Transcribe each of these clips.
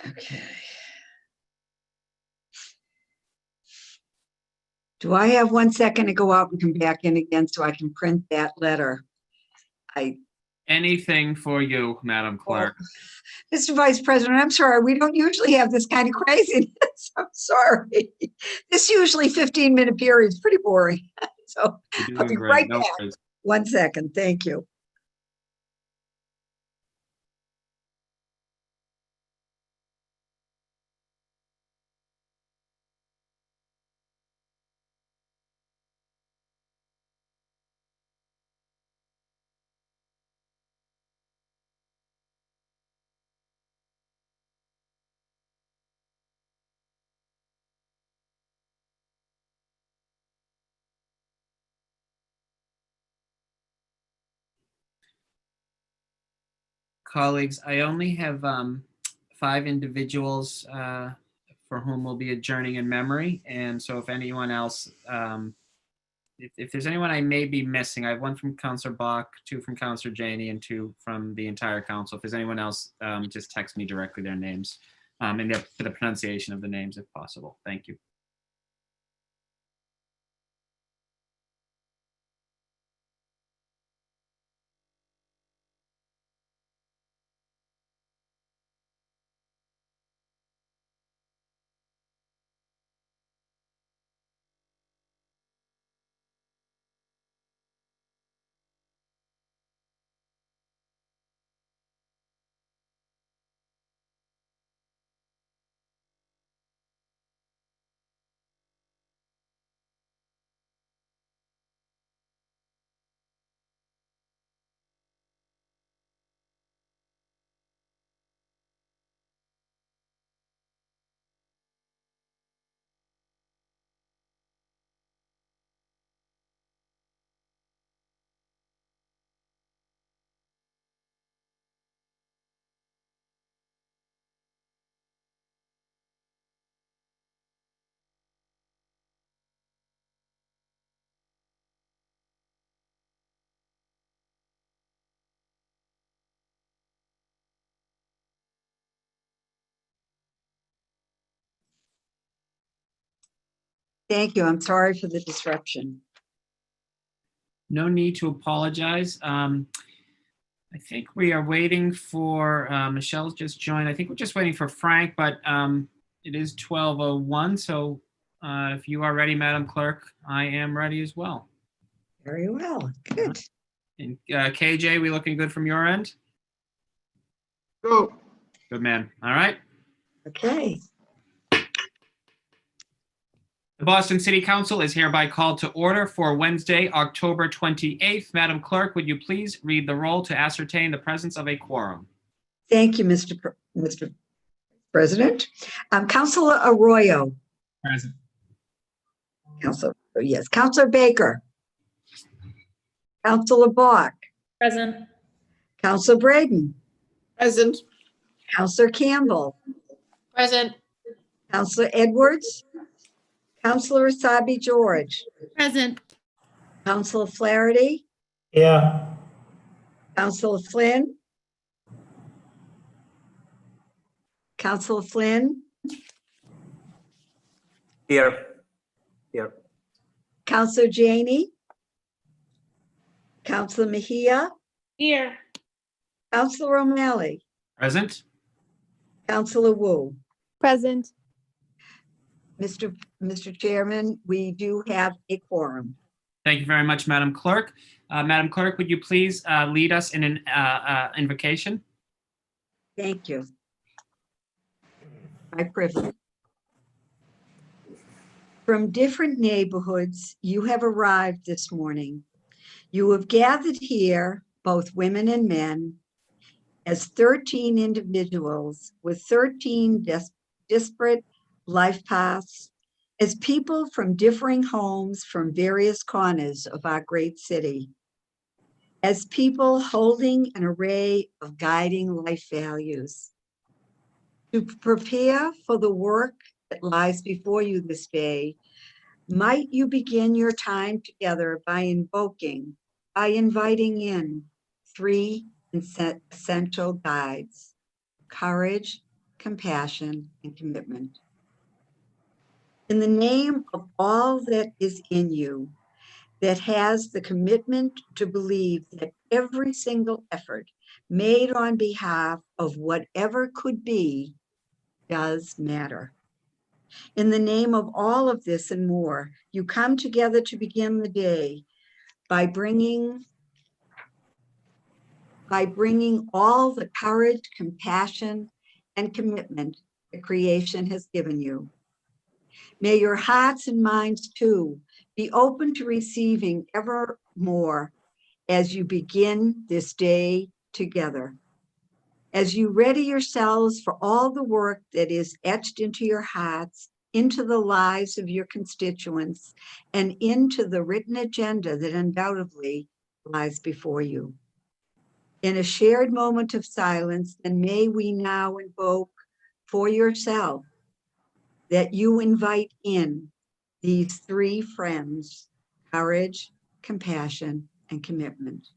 Okay. Do I have 1 second to go out and come back in again so I can print that letter? Anything for you, Madam Clerk. Mr. Vice President, I'm sorry, we don't usually have this kind of craziness. I'm sorry. This usually 15-minute period is pretty boring. So You're I'll doing be great. right No back. worries. 1 second, thank you. Colleagues, I only have 5 individuals for whom we'll be adjourning in memory. And so if anyone else, if there's anyone I may be missing, I have 1 from Counselor Bach, 2 from Counselor Janey, and 2 from the entire council. If there's anyone else, just text me directly their names and for the pronunciation of the names if possible. Thank you. Thank you. I'm sorry for the disruption. No need to apologize. I think we are waiting for, Michelle's just joined. I think we're just waiting for Frank, but it is 12:01. So if you are ready, Madam Clerk, I am ready as well. Very well. Good. And KJ, we looking good from your end? Go. Good man. All right. Okay. The Boston City Council is hereby called to order for Wednesday, October 28th. Madam Clerk, would you please read the roll to ascertain the presence of a quorum? Thank you, Mr. President. Councilor Arroyo. Present. Councilor Baker. Councilor Bach. Present. Councilor Braden. Present. Councilor Campbell. Present. Councilor Edwards. Councilor Asabi George. Present. Councilor Flaherty. Yeah. Councilor Flynn. Councilor Flynn. Here. Here. Councilor Janey. Councilor Mejia. Here. Councilor O'Malley. Present. Councilor Wu. Present. Mr. Chairman, we do have a quorum. Thank you very much, Madam Clerk. Madam Clerk, would you please lead us in an invocation? Thank you. My privilege. From different neighborhoods, you have arrived this morning. You have gathered here, both women and men, as 13 individuals with 13 disparate life paths, as people from differing homes from various corners of our great city, as people holding an array of guiding life values. To prepare for the work that lies before you this day, might you begin your time together by inviting in 3 essential guides: courage, compassion, and commitment. In the name of all that is in you, that has the commitment to believe that every single effort made on behalf of whatever could be does matter. In the name of all of this and more, you come together to begin the day by bringing all the courage, compassion, and commitment that creation has given you. May your hearts and minds too be open to receiving ever more as you begin this day together. As you ready yourselves for all the work that is etched into your hearts, into the lives of your constituents, and into the written agenda that undoubtedly lies before you. In a shared moment of silence, then may we now invoke for yourself that you invite in these three friends: courage, compassion, and commitment.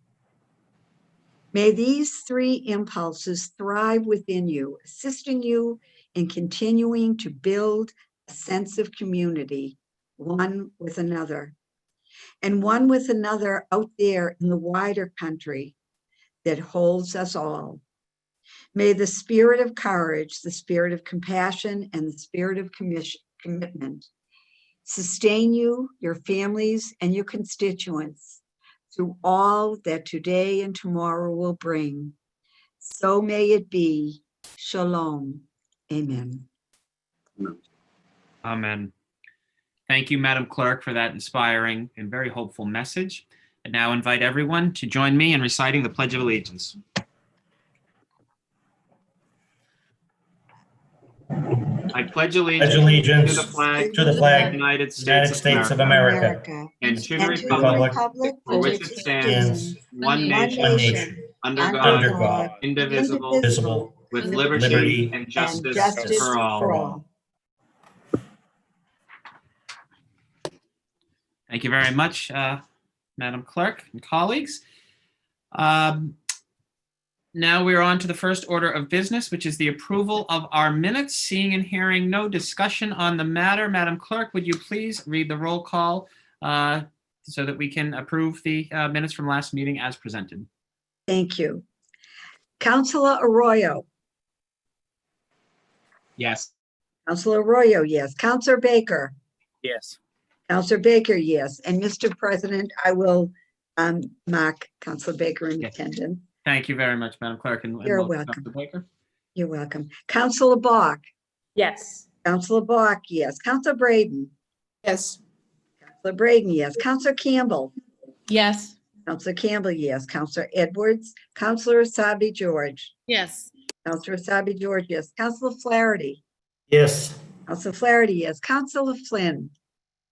May these three impulses thrive within you, assisting you in continuing to build a sense of community, one with another, and one with another out there in the wider country that holds us all. May the spirit of courage, the spirit of compassion, and the spirit of commitment sustain you, your families, and your constituents through all that today and tomorrow will bring. So may it be. Shalom. Amen. Amen. Thank you, Madam Clerk, for that inspiring and very hopeful message. I now invite everyone to join me in reciting the Pledge of Allegiance. I pledge allegiance allegiance to the flag to the of flag the United States of America and to the And to the republic republic for which it stands, one nation, one nation, under under God, God, indivisible, visible, with with liberty liberty and and justice justice for all. for all. Thank you very much, Madam Clerk and colleagues. Now we're on to the first order of business, which is the approval of our minutes. Seeing and hearing no discussion on the matter, Madam Clerk, would you please read the roll call so that we can approve the minutes from last meeting as presented? Thank you. Councilor Arroyo. Yes. Councilor Arroyo, yes. Councilor Baker. Yes. Councilor Baker, yes. And Mr. President, I will mark Councilor Baker in Yes. attendance. Thank you very much, Madam Clerk. And You're welcome, welcome. Dr. Baker. You're welcome. Councilor Bach. Yes. Councilor Bach, yes. Councilor Braden. Yes. Councilor Braden, yes. Councilor Campbell. Yes. Councilor Campbell, yes. Councilor Edwards. Councilor Asabi George. Yes. Councilor Asabi George, yes. Councilor Flaherty. Yes. Councilor Flaherty, yes. Councilor Flynn.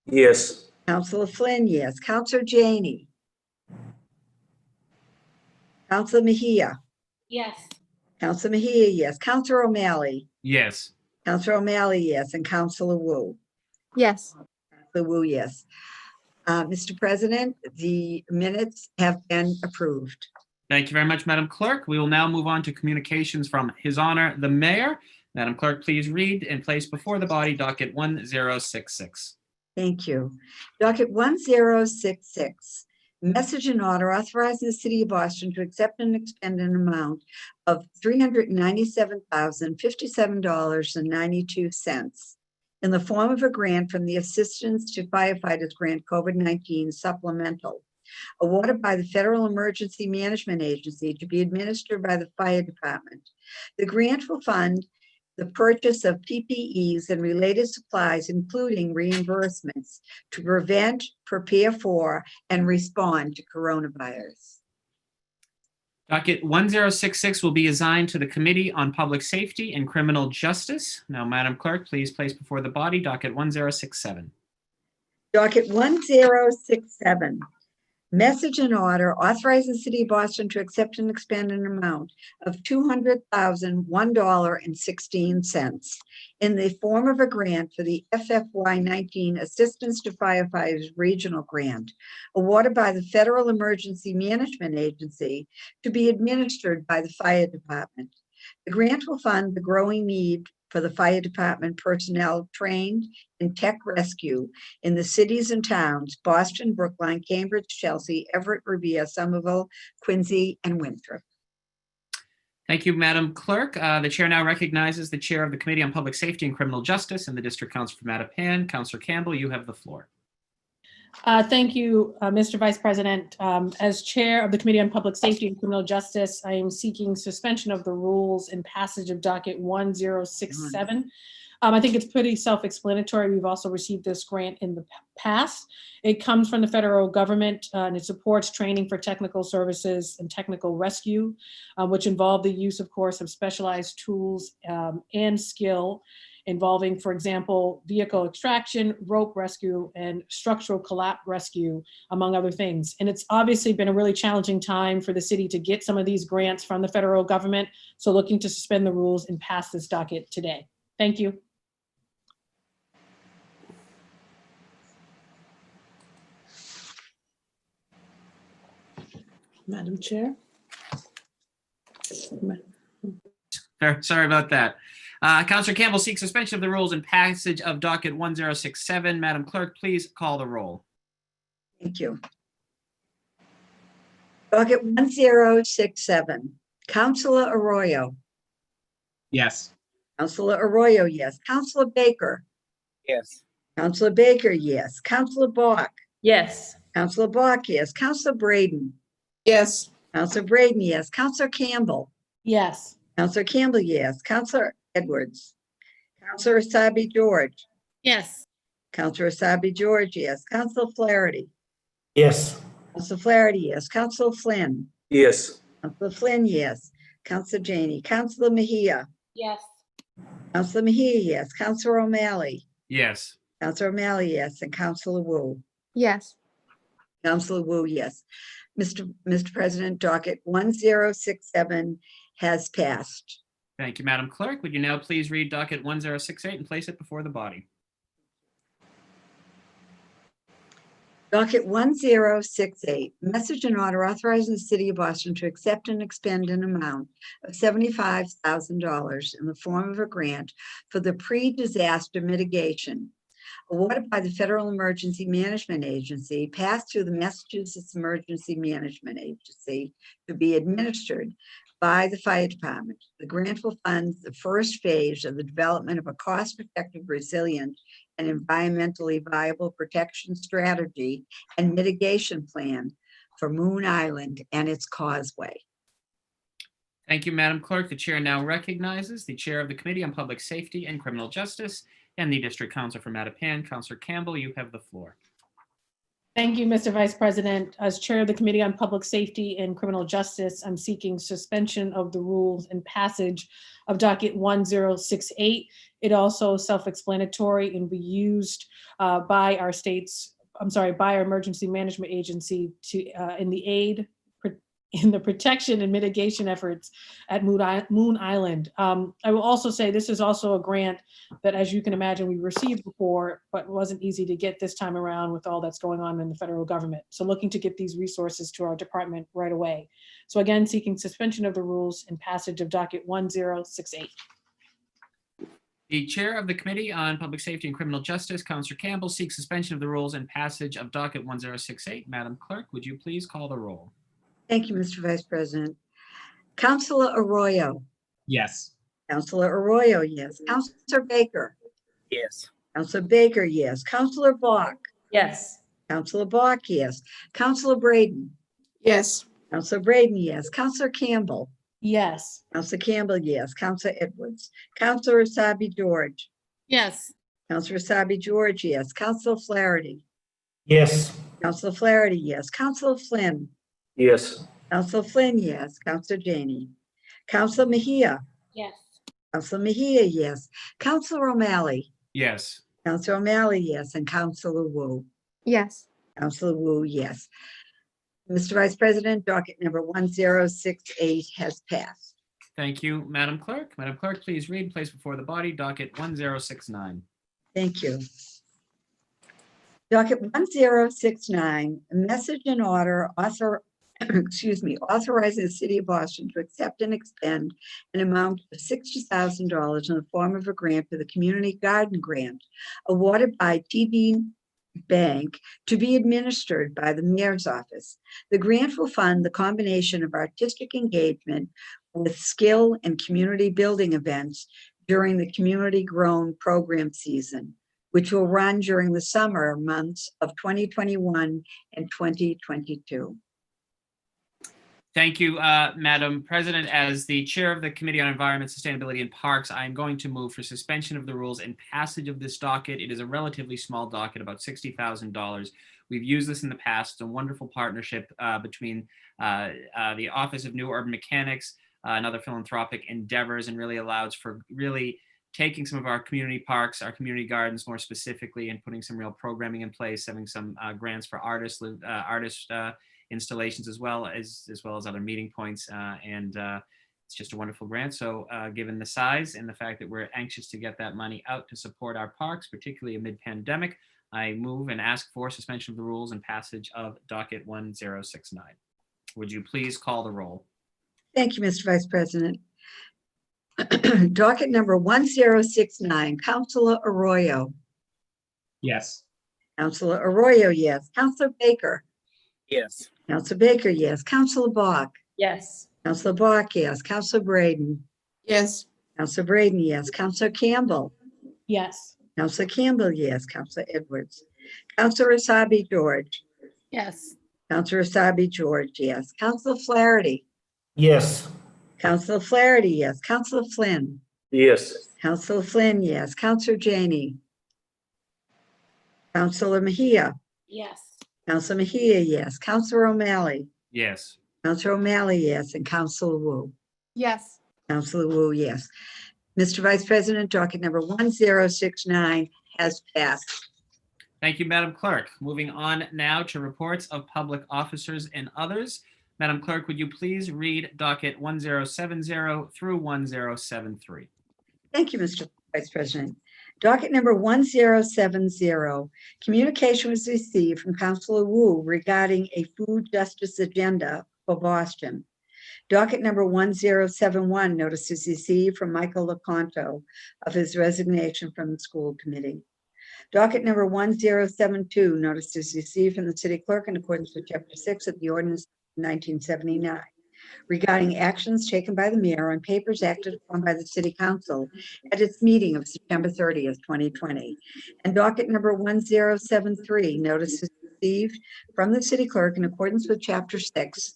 Yes. Councilor Flynn, yes. Councilor Janey. Councilor Mejia. Yes. Councilor Mejia, yes. Councilor O'Malley. Yes. Councilor O'Malley, yes. And Councilor Wu. Yes. Councilor Wu, yes. Mr. President, the minutes have been approved. Thank you very much, Madam Clerk. We will now move on to communications from His Honor the Mayor. Madam Clerk, please read and place before the body docket 1066. Thank you. Docket 1066, message and order authorizing the City of Boston to accept and expend an amount of $397,057.92 in the form of a grant from the Assistance to Firefighters Grant COVID-19 Supplemental, awarded by the Federal Emergency Management Agency to be administered by the Fire Department. The grant will fund the purchase of PPEs and related supplies, including reimbursements to prevent, prepare for, and respond to coronavirus. Docket 1066 will be assigned to the Committee on Public Safety and Criminal Justice. Now, Madam Clerk, please place before the body docket 1067. Docket 1067, message and order authorizing the City of Boston to accept and expend an amount of $200,001.16 in the form of a grant for the FFY19 Assistance to Firefighters Regional Grant, awarded by the Federal Emergency Management Agency to be administered by the Fire Department. The grant will fund the growing need for the fire department personnel trained in tech rescue in the cities and towns, Boston, Brookline, Cambridge, Chelsea, Everett, Revere, Somerville, Quincy, and Winthrop. Thank you, Madam Clerk. The chair now recognizes the chair of the Committee on Public Safety and Criminal Justice and the District Counsel for Mattapan, Counselor Campbell. You have the floor. Thank you, Mr. Vice President. As Chair of the Committee on Public Safety and Criminal Justice, I am seeking suspension of the rules and passage of docket 1067. I think it's pretty self-explanatory. We've also received this grant in the past. It comes from the federal government and it supports training for technical services and technical rescue, which involve the use, of course, of specialized tools and skill involving, for example, vehicle extraction, rope rescue, and structural collapse rescue, among other things. And it's obviously been a really challenging time for the city to get some of these grants from the federal government. So looking to suspend the rules and pass this docket today. Thank you. Madam Chair. Sorry about that. Counselor Campbell seeks suspension of the rules and passage of docket 1067. Madam Clerk, please call the roll. Thank you. Docket 1067, Counselor Arroyo. Yes. Counselor Arroyo, yes. Counselor Baker. Yes. Counselor Baker, yes. Counselor Bach. Yes. Counselor Bach, yes. Counselor Braden. Yes. Counselor Braden, yes. Counselor Campbell. Yes. Counselor Campbell, yes. Counselor Edwards. Counselor Asabi George. Yes. Counselor Asabi George, yes. Counselor Flaherty. Yes. Counselor Flaherty, yes. Counselor Flynn. Yes. Counselor Flynn, yes. Counselor Janey. Counselor Mejia. Yes. Counselor Mejia, yes. Counselor O'Malley. Yes. Counselor O'Malley, yes. And Counselor Wu. Yes. Counselor Wu, yes. Mr. President, docket 1067 has passed. Thank you, Madam Clerk. Would you now please read docket 1068 and place it before the body? Docket 1068, message and order authorizing the city of Boston to accept and expend an amount of $75,000 in the form of a grant for the pre-disaster mitigation awarded by the Federal Emergency Management Agency, passed through the Massachusetts Emergency Management Agency to be administered by the fire department. The grant will fund the first phase of the development of a cost-effective, resilient, and environmentally viable protection strategy and mitigation plan for Moon Island and its causeway. Thank you, Madam Clerk. The chair now recognizes the chair of the Committee on Public Safety and Criminal Justice and the District Counsel for Mattapan, Counselor Campbell. You have the floor. Thank you, Mr. Vice President. As Chair of the Committee on Public Safety and Criminal Justice, I'm seeking suspension of the rules and passage of docket 1068. It also self-explanatory and be used by our emergency management agency to in the protection and mitigation efforts at Moon Island. I will also say this is also a grant that, as you can imagine, we received before, but wasn't easy to get this time around with all that's going on in the federal government. So looking to get these resources to our department right away. So again, seeking suspension of the rules and passage of docket 1068. The chair of the Committee on Public Safety and Criminal Justice, Counselor Campbell, seeks suspension of the rules and passage of docket 1068. Madam Clerk, would you please call the roll? Thank you, Mr. Vice President. Counselor Arroyo. Yes. Counselor Arroyo, yes. Counselor Baker. Yes. Counselor Baker, yes. Counselor Bach. Yes. Counselor Bach, yes. Counselor Braden. Yes. Counselor Braden, yes. Counselor Campbell. Yes. Counselor Campbell, yes. Counselor Edwards. Counselor Asabi George. Yes. Counselor Asabi George, yes. Counselor Flaherty. Yes. Counselor Flaherty, yes. Counselor Flynn. Yes. Counselor Flynn, yes. Counselor Janey. Counselor Mejia. Yes. Counselor Mejia, yes. Counselor O'Malley. Yes. Counselor O'Malley, yes. And Counselor Wu. Yes. Counselor Wu, yes. Mr. Vice President, docket number 1068 has passed. Thank you, Madam Clerk. Madam Clerk, please read, place before the body, docket 1069. Thank you. Docket 1069, a message and order excuse me, authorizing the city of Boston to accept and expend an amount of $60,000 in the form of a grant for the Community Garden Grant awarded by TD Bank to be administered by the mayor's office. The grant will fund the combination of artistic engagement with skill and community building events during the community grown program season, which will run during the summer months of 2021 and 2022. Thank you, Madam President. As the chair of the Committee on Environment, Sustainability, and Parks, I'm going to move for suspension of the rules and passage of this docket. It is a relatively small docket, about $60,000. We've used this in the past. It's a wonderful partnership between the Office of New Urban Mechanics and other philanthropic endeavors, and really allows for really taking some of our community parks, our community gardens more specifically, and putting some real programming in place, having some grants for artists, installations as well as other meeting points, and it's just a wonderful grant. So given the size and the fact that we're anxious to get that money out to support our parks, particularly amid pandemic, I move and ask for suspension of the rules and passage of docket 1069. Would you please call the roll? Thank you, Mr. Vice President. Docket number 1069, Councilor Arroyo. Yes. Councilor Arroyo, yes. Councilor Baker. Yes. Councilor Baker, yes. Councilor Bach. Yes. Councilor Bach, yes. Councilor Braden. Yes. Councilor Braden, yes. Councilor Campbell. Yes. Councilor Campbell, yes. Councilor Edwards. Councilor Asabi George. Yes. Councilor Asabi George, yes. Councilor Flaherty. Yes. Councilor Flaherty, yes. Councilor Flynn. Yes. Councilor Flynn, yes. Councilor Janey. Councilor Mejia. Yes. Councilor Mejia, yes. Councilor O'Malley. Yes. Councilor O'Malley, yes. And Councilor Wu. Yes. Councilor Wu, yes. Mr. Vice President, docket number 1069 has passed. Thank you, Madam Clerk. Moving on now to reports of public officers and others. Madam Clerk, would you please read docket 1070 through 1073? Thank you, Mr. Vice President. Docket number 1070, communication was received from Councilor Wu regarding a food justice agenda for Boston. Docket number 1071, notice is received from Michael Leconto of his resignation from the school committee. Docket number 1072, notice is received from the city clerk in accordance with chapter 6 of the ordinance 1979 regarding actions taken by the mayor on papers acted upon by the city council at its meeting of September 30th, 2020. And docket number 1073, notice is received from the city clerk in accordance with chapter 6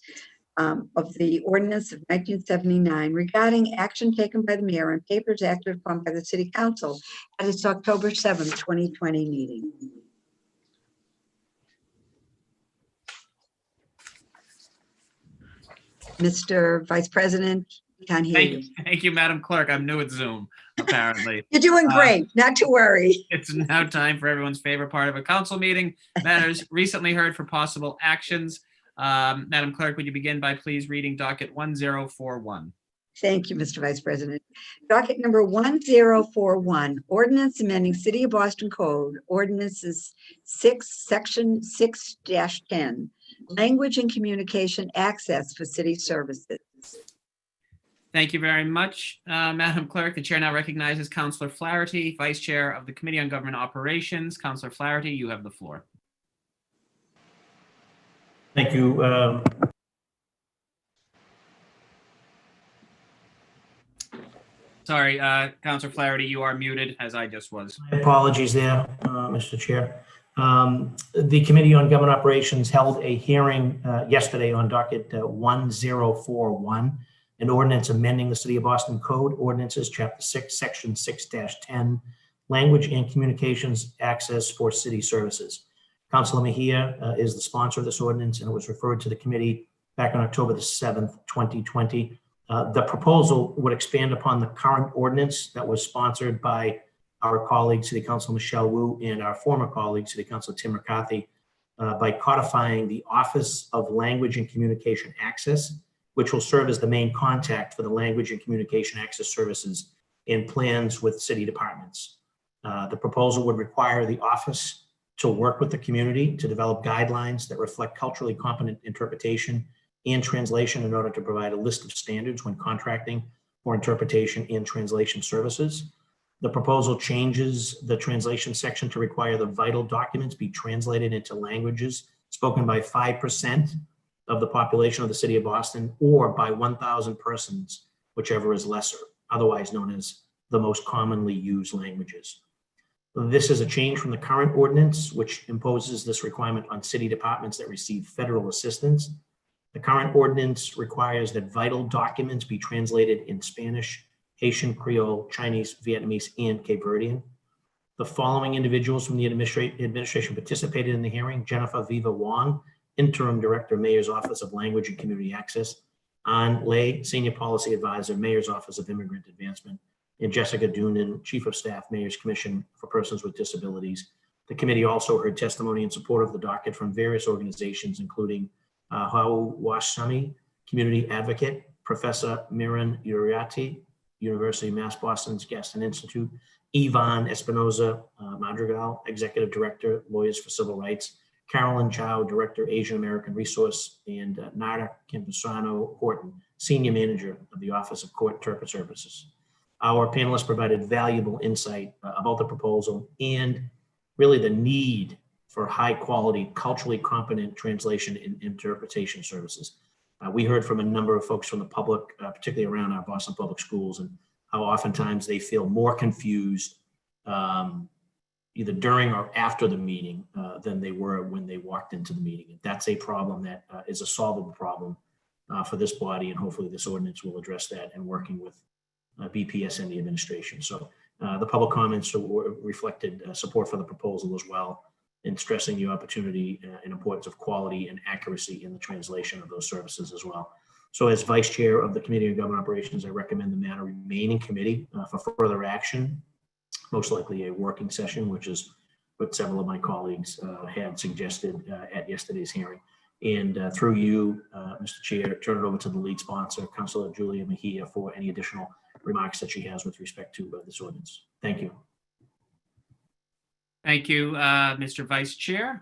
of the ordinance of 1979 regarding action taken by the mayor on papers acted upon by the city council at its October 7th, 2020 meeting. Mr. Vice President, can't hear you. Thank you, Madam Clerk. I'm new at Zoom, apparently. You're doing great, not to worry. It's now time for everyone's favorite part of a council meeting. Matters recently heard for possible actions. Madam Clerk, would you begin by please reading docket 1041? Thank you, Mr. Vice President. Docket number 1041, ordinance amending City of Boston Code, ordinances 6, section 6-10, language and communication access for city services. Thank you very much, Madam Clerk. The chair now recognizes Councilor Flaherty, Vice Chair of the Committee on Government Operations. Councilor Flaherty, you have the floor. Thank you. Sorry, Councilor Flaherty, you are muted, as I just was. My apologies there, Mr. Chair. The Committee on Government Operations held a hearing yesterday on docket 1041, an ordinance amending the City of Boston Code ordinances, Chapter 6, Section 6-10, language and communications access for city services. Councilor Mejia is the sponsor of this ordinance, and it was referred to the committee back on October the 7th, 2020. The proposal would expand upon the current ordinance that was sponsored by our colleague, City Councilor Michelle Wu, and our former colleague, City Councilor Tim McCarthy, by codifying the Office of Language and Communication Access, which will serve as the main contact for the language and communication access services in plans with city departments. The proposal would require the office to work with the community to develop guidelines that reflect culturally competent interpretation and translation in order to provide a list of standards when contracting for interpretation and translation services. The proposal changes the translation section to require the vital documents be translated into languages spoken by 5% of the population of the city of Boston or by 1,000 persons, whichever is lesser, otherwise known as the most commonly used languages. This is a change from the current ordinance, which imposes this requirement on city departments that receive federal assistance. The current ordinance requires that vital documents be translated in Spanish, Haitian, Creole, Chinese, Vietnamese, and Cape Verdean. The following individuals from the administration participated in the hearing: Jennifer Viva Wong, Interim Director, Mayor's Office of Language and Community Access; An Lei, Senior Policy Advisor, Mayor's Office of Immigrant Advancement; and Jessica Doonan, Chief of Staff, Mayor's Commission for Persons with Disabilities. The committee also heard testimony in support of the docket from various organizations, including Hau Wasami, Community Advocate, Professor Miran Uriati, University of Mass Boston's Gaston Institute, Ivan Espinoza Madrigal, Executive Director, Lawyers for Civil Rights, Carolyn Chow, Director, Asian American Resource, and Nara Campusano Horton, Senior Manager of the Office of Court Interpret Services. Our panelists provided valuable insight about the proposal and really the need for high quality, culturally competent translation and interpretation services. We heard from a number of folks from the public, particularly around our Boston Public Schools, and how oftentimes they feel more confused either during or after the meeting than they were when they walked into the meeting. And that's a problem that is a solvable problem for this body, and hopefully this ordinance will address that in working with BPS and the administration. So the public comments reflected support for the proposal as well, in stressing the opportunity and importance of quality and accuracy in the translation of those services as well. So as Vice Chair of the Committee on Government Operations, I recommend the matter remain in committee for further action, most likely a working session, which is what several of my colleagues had suggested at yesterday's hearing. And through you, Mr. Chair, turn it over to the lead sponsor, Councilor Julia Mejia, for any additional remarks that she has with respect to this ordinance. Thank you. Thank you, Mr. Vice Chair.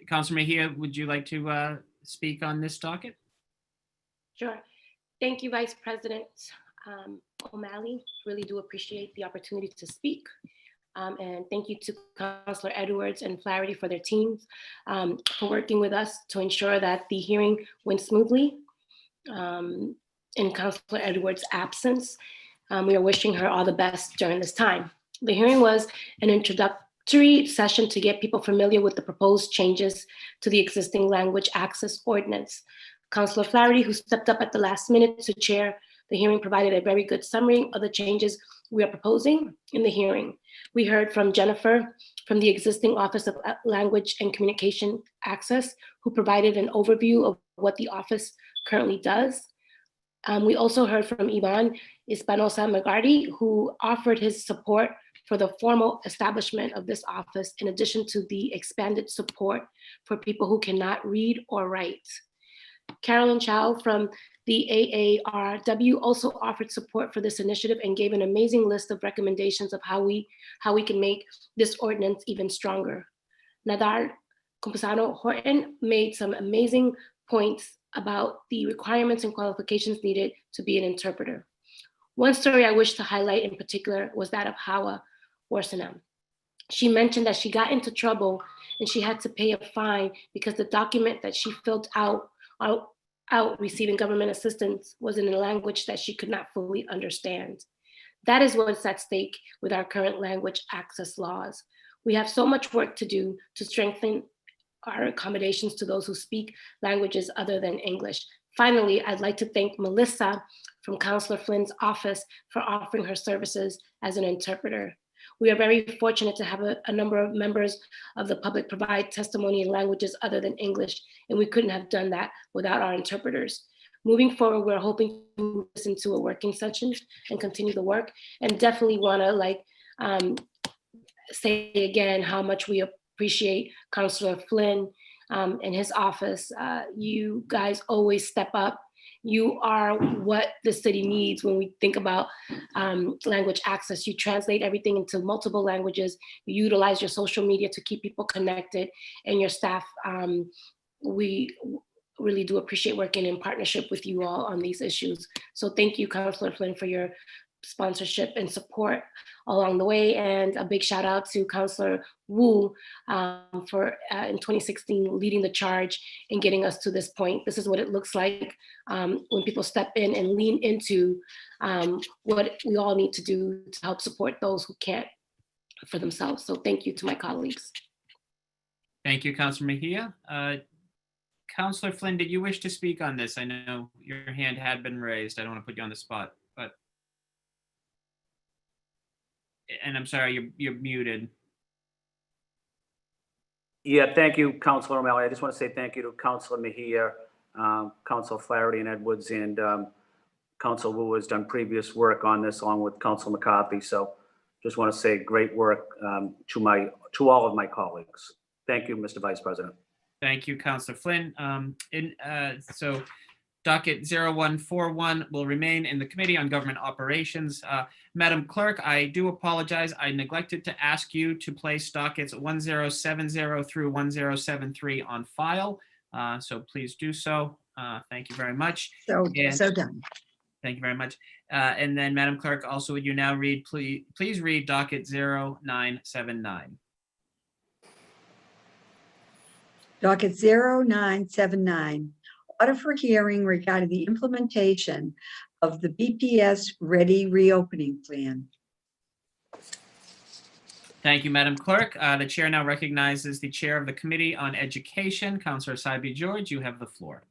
Councilor Mejia, would you like to speak on this docket? Sure. Thank you, Vice President O'Malley. Really do appreciate the opportunity to speak. And thank you to Councilor Edwards and Flaherty for their teams for working with us to ensure that the hearing went smoothly. In Councilor Edwards' absence, we are wishing her all the best during this time. The hearing was an introductory session to get people familiar with the proposed changes to the existing language access ordinance. Councilor Flaherty, who stepped up at the last minute to chair the hearing, provided a very good summary of the changes we are proposing in the hearing. We heard from Jennifer from the existing Office of Language and Communication Access, who provided an overview of what the office currently does. We also heard from Ivan Espinosa Magardi, who offered his support for the formal establishment of this office, in addition to the expanded support for people who cannot read or write. Carolyn Chow from the AARW also offered support for this initiative and gave an amazing list of recommendations of how we can make this ordinance even stronger. Nadar Campusano Horton made some amazing points about the requirements and qualifications needed to be an interpreter. One story I wish to highlight in particular was that of Hawa Warsanam. She mentioned that she got into trouble and she had to pay a fine because the document that she filled out receiving government assistance was in a language that she could not fully understand. That is what's at stake with our current language access laws. We have so much work to do to strengthen our accommodations to those who speak languages other than English. Finally, I'd like to thank Melissa from Councilor Flynn's office for offering her services as an interpreter. We are very fortunate to have a number of members of the public provide testimony in languages other than English, and we couldn't have done that without our interpreters. Moving forward, we're hoping to move this into a working session and continue the work, and definitely want to say again how much we appreciate Councilor Flynn and his office. You guys always step up. You are what the city needs when we think about language access. You translate everything into multiple languages. You utilize your social media to keep people connected, and your staff, we really do appreciate working in partnership with you all on these issues. So thank you, Councilor Flynn, for your sponsorship and support along the way. And a big shout out to Councilor Wu for in 2016 leading the charge and getting us to this point. This is what it looks like when people step in and lean into what we all need to do to help support those who can't for themselves. So thank you to my colleagues. Thank you, Councilor Mejia. Councilor Flynn, did you wish to speak on this? I know your hand had been raised. I don't want to put you on the spot, but. And I'm sorry, you're muted. Yeah, thank you, Councilor O'Malley. I just want to say thank you to Councilor Mejia, Councilor Flaherty and Edwards, and Councilor Wu has done previous work on this along with Councilor McCarthy. So just want to say great work to all of my colleagues. Thank you, Mr. Vice President. Thank you, Councilor Flynn. So Docket 0141 will remain in the Committee on Government Operations. Madam Clerk, I do apologize. I neglected to ask you to place dockets 1070 through 1073 on file. So please do so. Thank you very much. So done. Thank you very much. And then, Madam Clerk, also would you now read, please read docket 0979. Docket 0979, order for hearing regarding the implementation of the BPS Ready Reopening Plan. Thank you, Madam Clerk. The chair now recognizes the chair of the Committee on Education, Councilor Saibi George. You have the floor.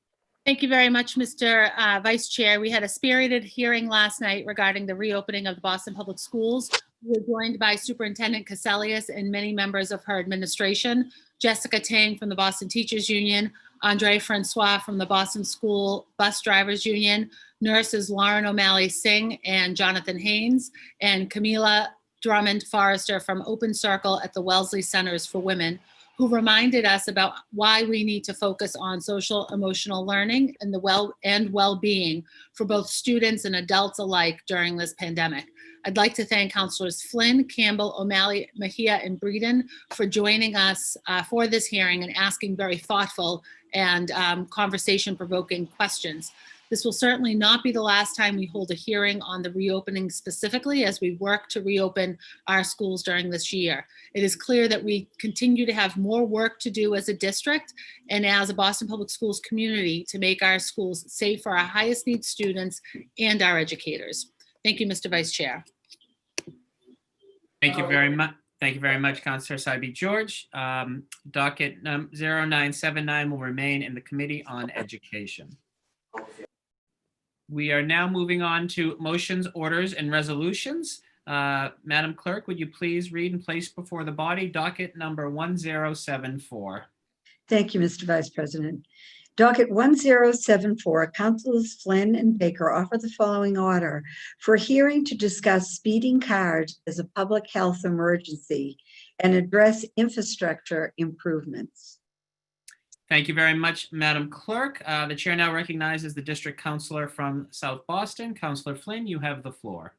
Thank you very much, Mr. Vice Chair. We had a spirited hearing last night regarding the reopening of the Boston Public Schools. We were joined by Superintendent Cassellius and many members of her administration, Jessica Tang from the Boston Teachers Union, Andre Francois from the Boston School Bus Drivers Union, nurses Lauren O'Malley Singh and Jonathan Haynes, and Camila Drummond Forrester from Open Circle at the Wellesley Centers for Women, who reminded us about why we need to focus on social emotional learning and well-being for both students and adults alike during this pandemic. I'd like to thank Councilors Flynn, Campbell, O'Malley, Mejia, and Breeden for joining us for this hearing and asking very thoughtful and conversation-provoking questions. This will certainly not be the last time we hold a hearing on the reopening specifically as we work to reopen our schools during this year. It is clear that we continue to have more work to do as a district and as a Boston Public Schools community to make our schools safe for our highest need students and our educators. Thank you, Mr. Vice Chair. Thank you very much. Thank you very much, Councilor Saibi George. Docket 0979 will remain in the Committee on Education. We are now moving on to motions, orders, and resolutions. Madam Clerk, would you please read and place before the body docket number 1074? Thank you, Mr. Vice President. Docket 1074, Councilors Flynn and Baker offer the following order for a hearing to discuss speeding cars as a public health emergency and address infrastructure improvements. Thank you very much, Madam Clerk. The chair now recognizes the district councilor from South Boston. Councilor Flynn, you have the floor.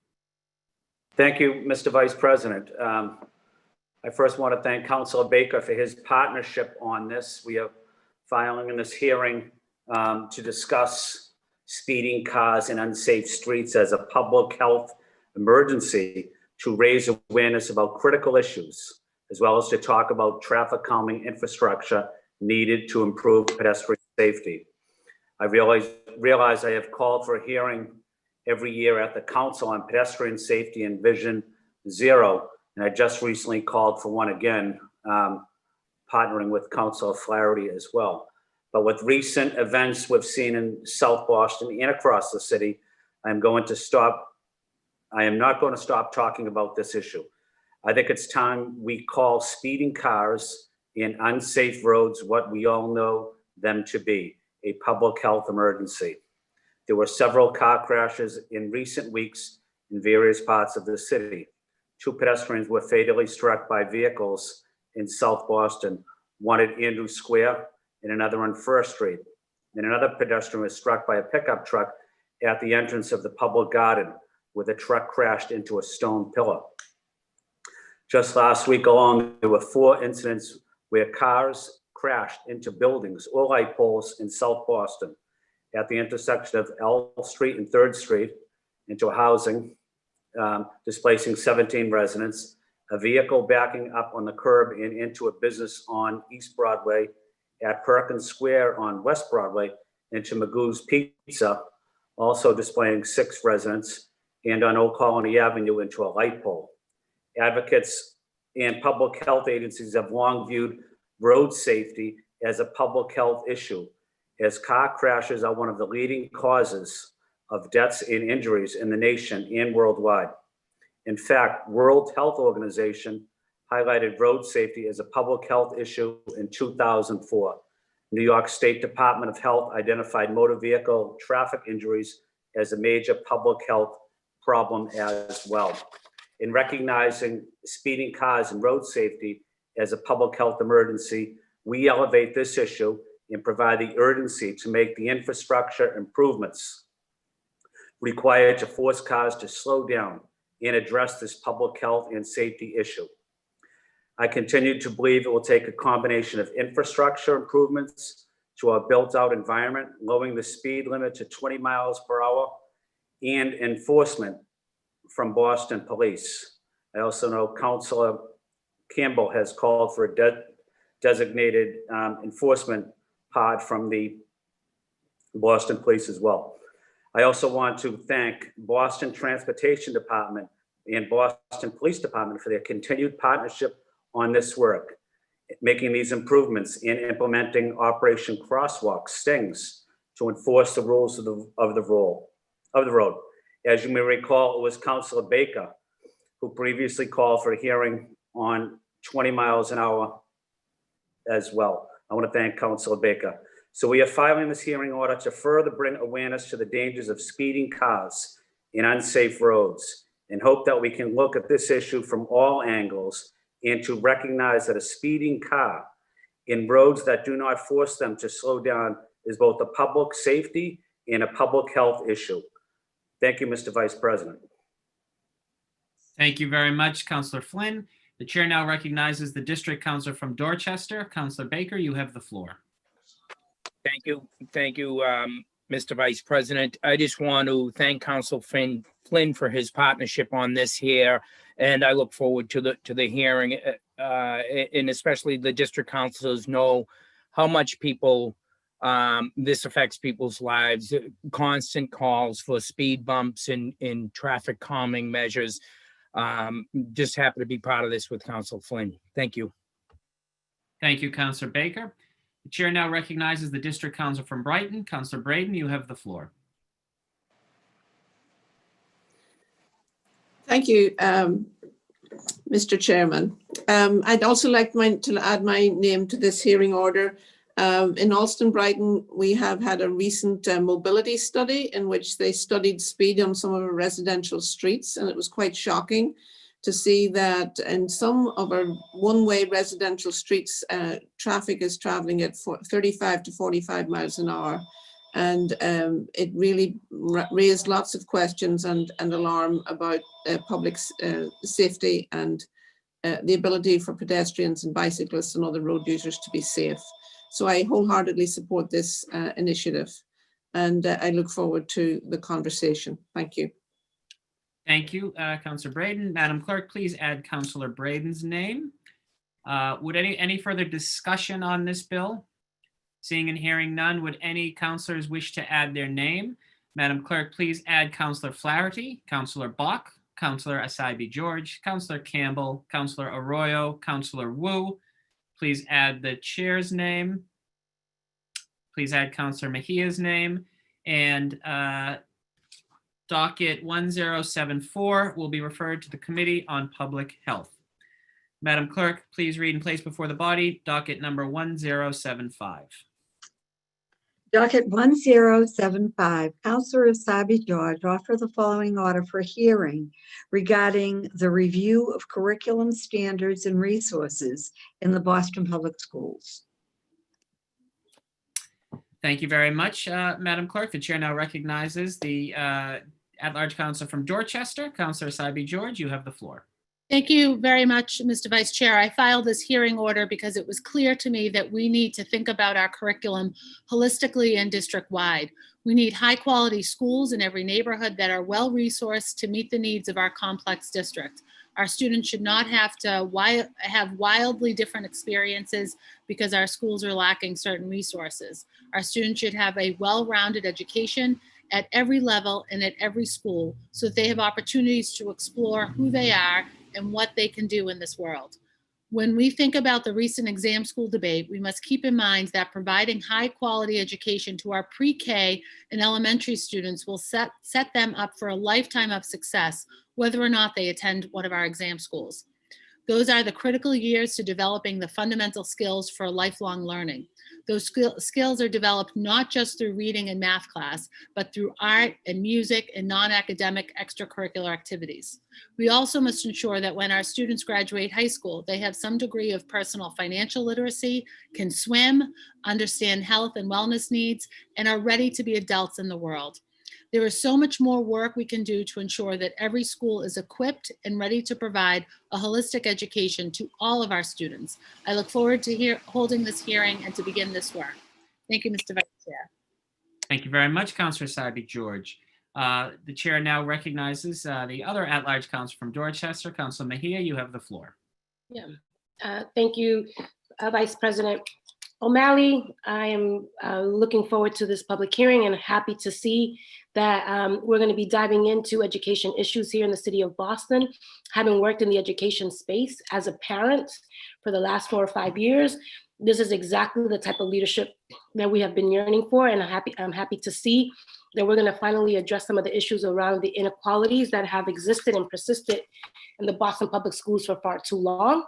Thank you, Mr. Vice President. I first want to thank Councilor Baker for his partnership on this. We are filing in this hearing to discuss speeding cars and unsafe streets as a public health emergency to raise awareness about critical issues, as well as to talk about traffic calming infrastructure needed to improve pedestrian safety. I realize I have called for a hearing every year at the Council on Pedestrian Safety and Vision Zero, and I just recently called for one again, partnering with Councilor Flaherty as well. But with recent events we've seen in South Boston and across the city, I am not going to stop talking about this issue. I think it's time we call speeding cars and unsafe roads what we all know them to be, a public health emergency. There were several car crashes in recent weeks in various parts of the city. 2 pedestrians were fatally struck by vehicles in South Boston, one at Andrew Square and another on First Street. And another pedestrian was struck by a pickup truck at the entrance of the public garden, where the truck crashed into a stone pillar. Just last week alone, there were 4 incidents where cars crashed into buildings or light poles in South Boston at the intersection of L Street and 3rd Street into a housing, displacing 17 residents, a vehicle backing up on the curb and into a business on East Broadway, at Perkins Square on West Broadway into Magoo's Pizza, also displaying 6 residents, and on Old Colony Avenue into a light pole. Advocates and public health agencies have long viewed road safety as a public health issue, as car crashes are one of the leading causes of deaths and injuries in the nation and worldwide. In fact, World Health Organization highlighted road safety as a public health issue in 2004. New York State Department of Health identified motor vehicle traffic injuries as a major public health problem as well. In recognizing speeding cars and road safety as a public health emergency, we elevate this issue and provide the urgency to make the infrastructure improvements required to force cars to slow down and address this public health and safety issue. I continue to believe it will take a combination of infrastructure improvements to our built-out environment, lowering the speed limit to 20 miles per hour, and enforcement from Boston Police. I also know Councilor Campbell has called for a designated enforcement pod from the Boston Police as well. I also want to thank Boston Transportation Department and Boston Police Department for their continued partnership on this work, making these improvements and implementing Operation Crosswalk stings to enforce the rules of the road. As you may recall, it was Councilor Baker who previously called for a hearing on 20 miles an hour as well. I want to thank Councilor Baker. So we are filing this hearing order to further bring awareness to the dangers of speeding cars in unsafe roads, and hope that we can look at this issue from all angles and to recognize that a speeding car in roads that do not force them to slow down is both a public safety and a public health issue. Thank you, Mr. Vice President. Thank you very much, Councillor Flynn. The chair now recognizes the district councilor from Dorchester. Councillor Baker, you have the floor. Thank you, Mr. Vice President. I just want to thank Council Flynn for his partnership on this here, and I look forward to the hearing, and especially the district councilors know how much this affects people's lives. Constant calls for speed bumps and traffic calming measures. Just happy to be part of this with Council Flynn. Thank you. Thank you, Councillor Baker. The chair now recognizes the district councilor from Brighton. Councillor Braden, you have the floor. Thank you, Mr. Chairman. I'd also like to add my name to this hearing order. In Alston, Brighton, we have had a recent mobility study in which they studied speed on some of our residential streets, and it was quite shocking to see that in some of our one-way residential streets, traffic is traveling at 35 to 45 miles an hour. And it really raised lots of questions and alarm about public safety and the ability for pedestrians and bicyclists and other road users to be safe. So I wholeheartedly support this initiative, and I look forward to the conversation. Thank you. Thank you, Councillor Braden. Madam Clerk, please add Councillor Braden's name. Would any further discussion on this bill? Seeing and hearing none, would any councillors wish to add their name? Madam Clerk, please add Councillor Flaherty, Councillor Bach, Councillor Asaibi George, Councillor Campbell, Councillor Arroyo, Councillor Wu. Please add the chair's name. Please add Councillor Mejia's name. And Docket 1074 will be referred to the Committee on Public Health. Madam Clerk, please read and place before the body docket number 1075. Docket 1075, Councillor Asaibi George offer the following order for hearing regarding the review of curriculum standards and resources in the Boston Public Schools. Thank you very much, Madam Clerk. The chair now recognizes the at-large councilor from Dorchester, Councillor Asaibi George. You have the floor. Thank you very much, Mr. Vice Chair. I filed this hearing order because it was clear to me that we need to think about our curriculum holistically and district-wide. We need high-quality schools in every neighborhood that are well-resourced to meet the needs of our complex district. Our students should not have to have wildly different experiences because our schools are lacking certain resources. Our students should have a well-rounded education at every level and at every school so that they have opportunities to explore who they are and what they can do in this world. When we think about the recent exam school debate, we must keep in mind that providing high quality education to our pre-K and elementary students will set them up for a lifetime of success, whether or not they attend one of our exam schools. Those are the critical years to developing the fundamental skills for lifelong learning. Those skills are developed not just through reading and math class, but through art and music and non-academic extracurricular activities. We also must ensure that when our students graduate high school, they have some degree of personal financial literacy, can swim, understand health and wellness needs, and are ready to be adults in the world. There is so much more work we can do to ensure that every school is equipped and ready to provide a holistic education to all of our students. I look forward to holding this hearing and to begin this work. Thank you, Mr. Vice Chair. Thank you very much, Councillor Sabi George. The chair now recognizes the other at-large council from Dorchester, Councillor Mejia. You have the floor. Yeah. Thank you, Vice President O'Malley. I am looking forward to this public hearing and happy to see that we're going to be diving into education issues here in the city of Boston. Having worked in the education space as a parent for the last 4 or 5 years, this is exactly the type of leadership that we have been yearning for, and I'm happy to see that we're going to finally address some of the issues around the inequalities that have existed and persisted in the Boston public schools for far too long.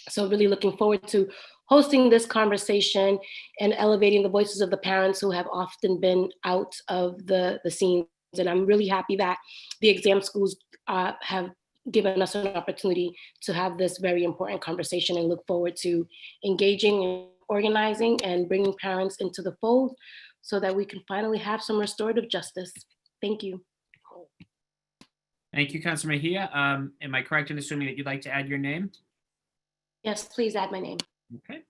So really looking forward to hosting this conversation and elevating the voices of the parents who have often been out of the scenes. And I'm really happy that the exam schools have given us an opportunity to have this very important conversation, and look forward to engaging and organizing and bringing parents into the fold so that we can finally have some restorative justice. Thank you. Thank you, Councillor Mejia. Am I correct in assuming that you'd like to add your name? Yes, please add my name. Okay.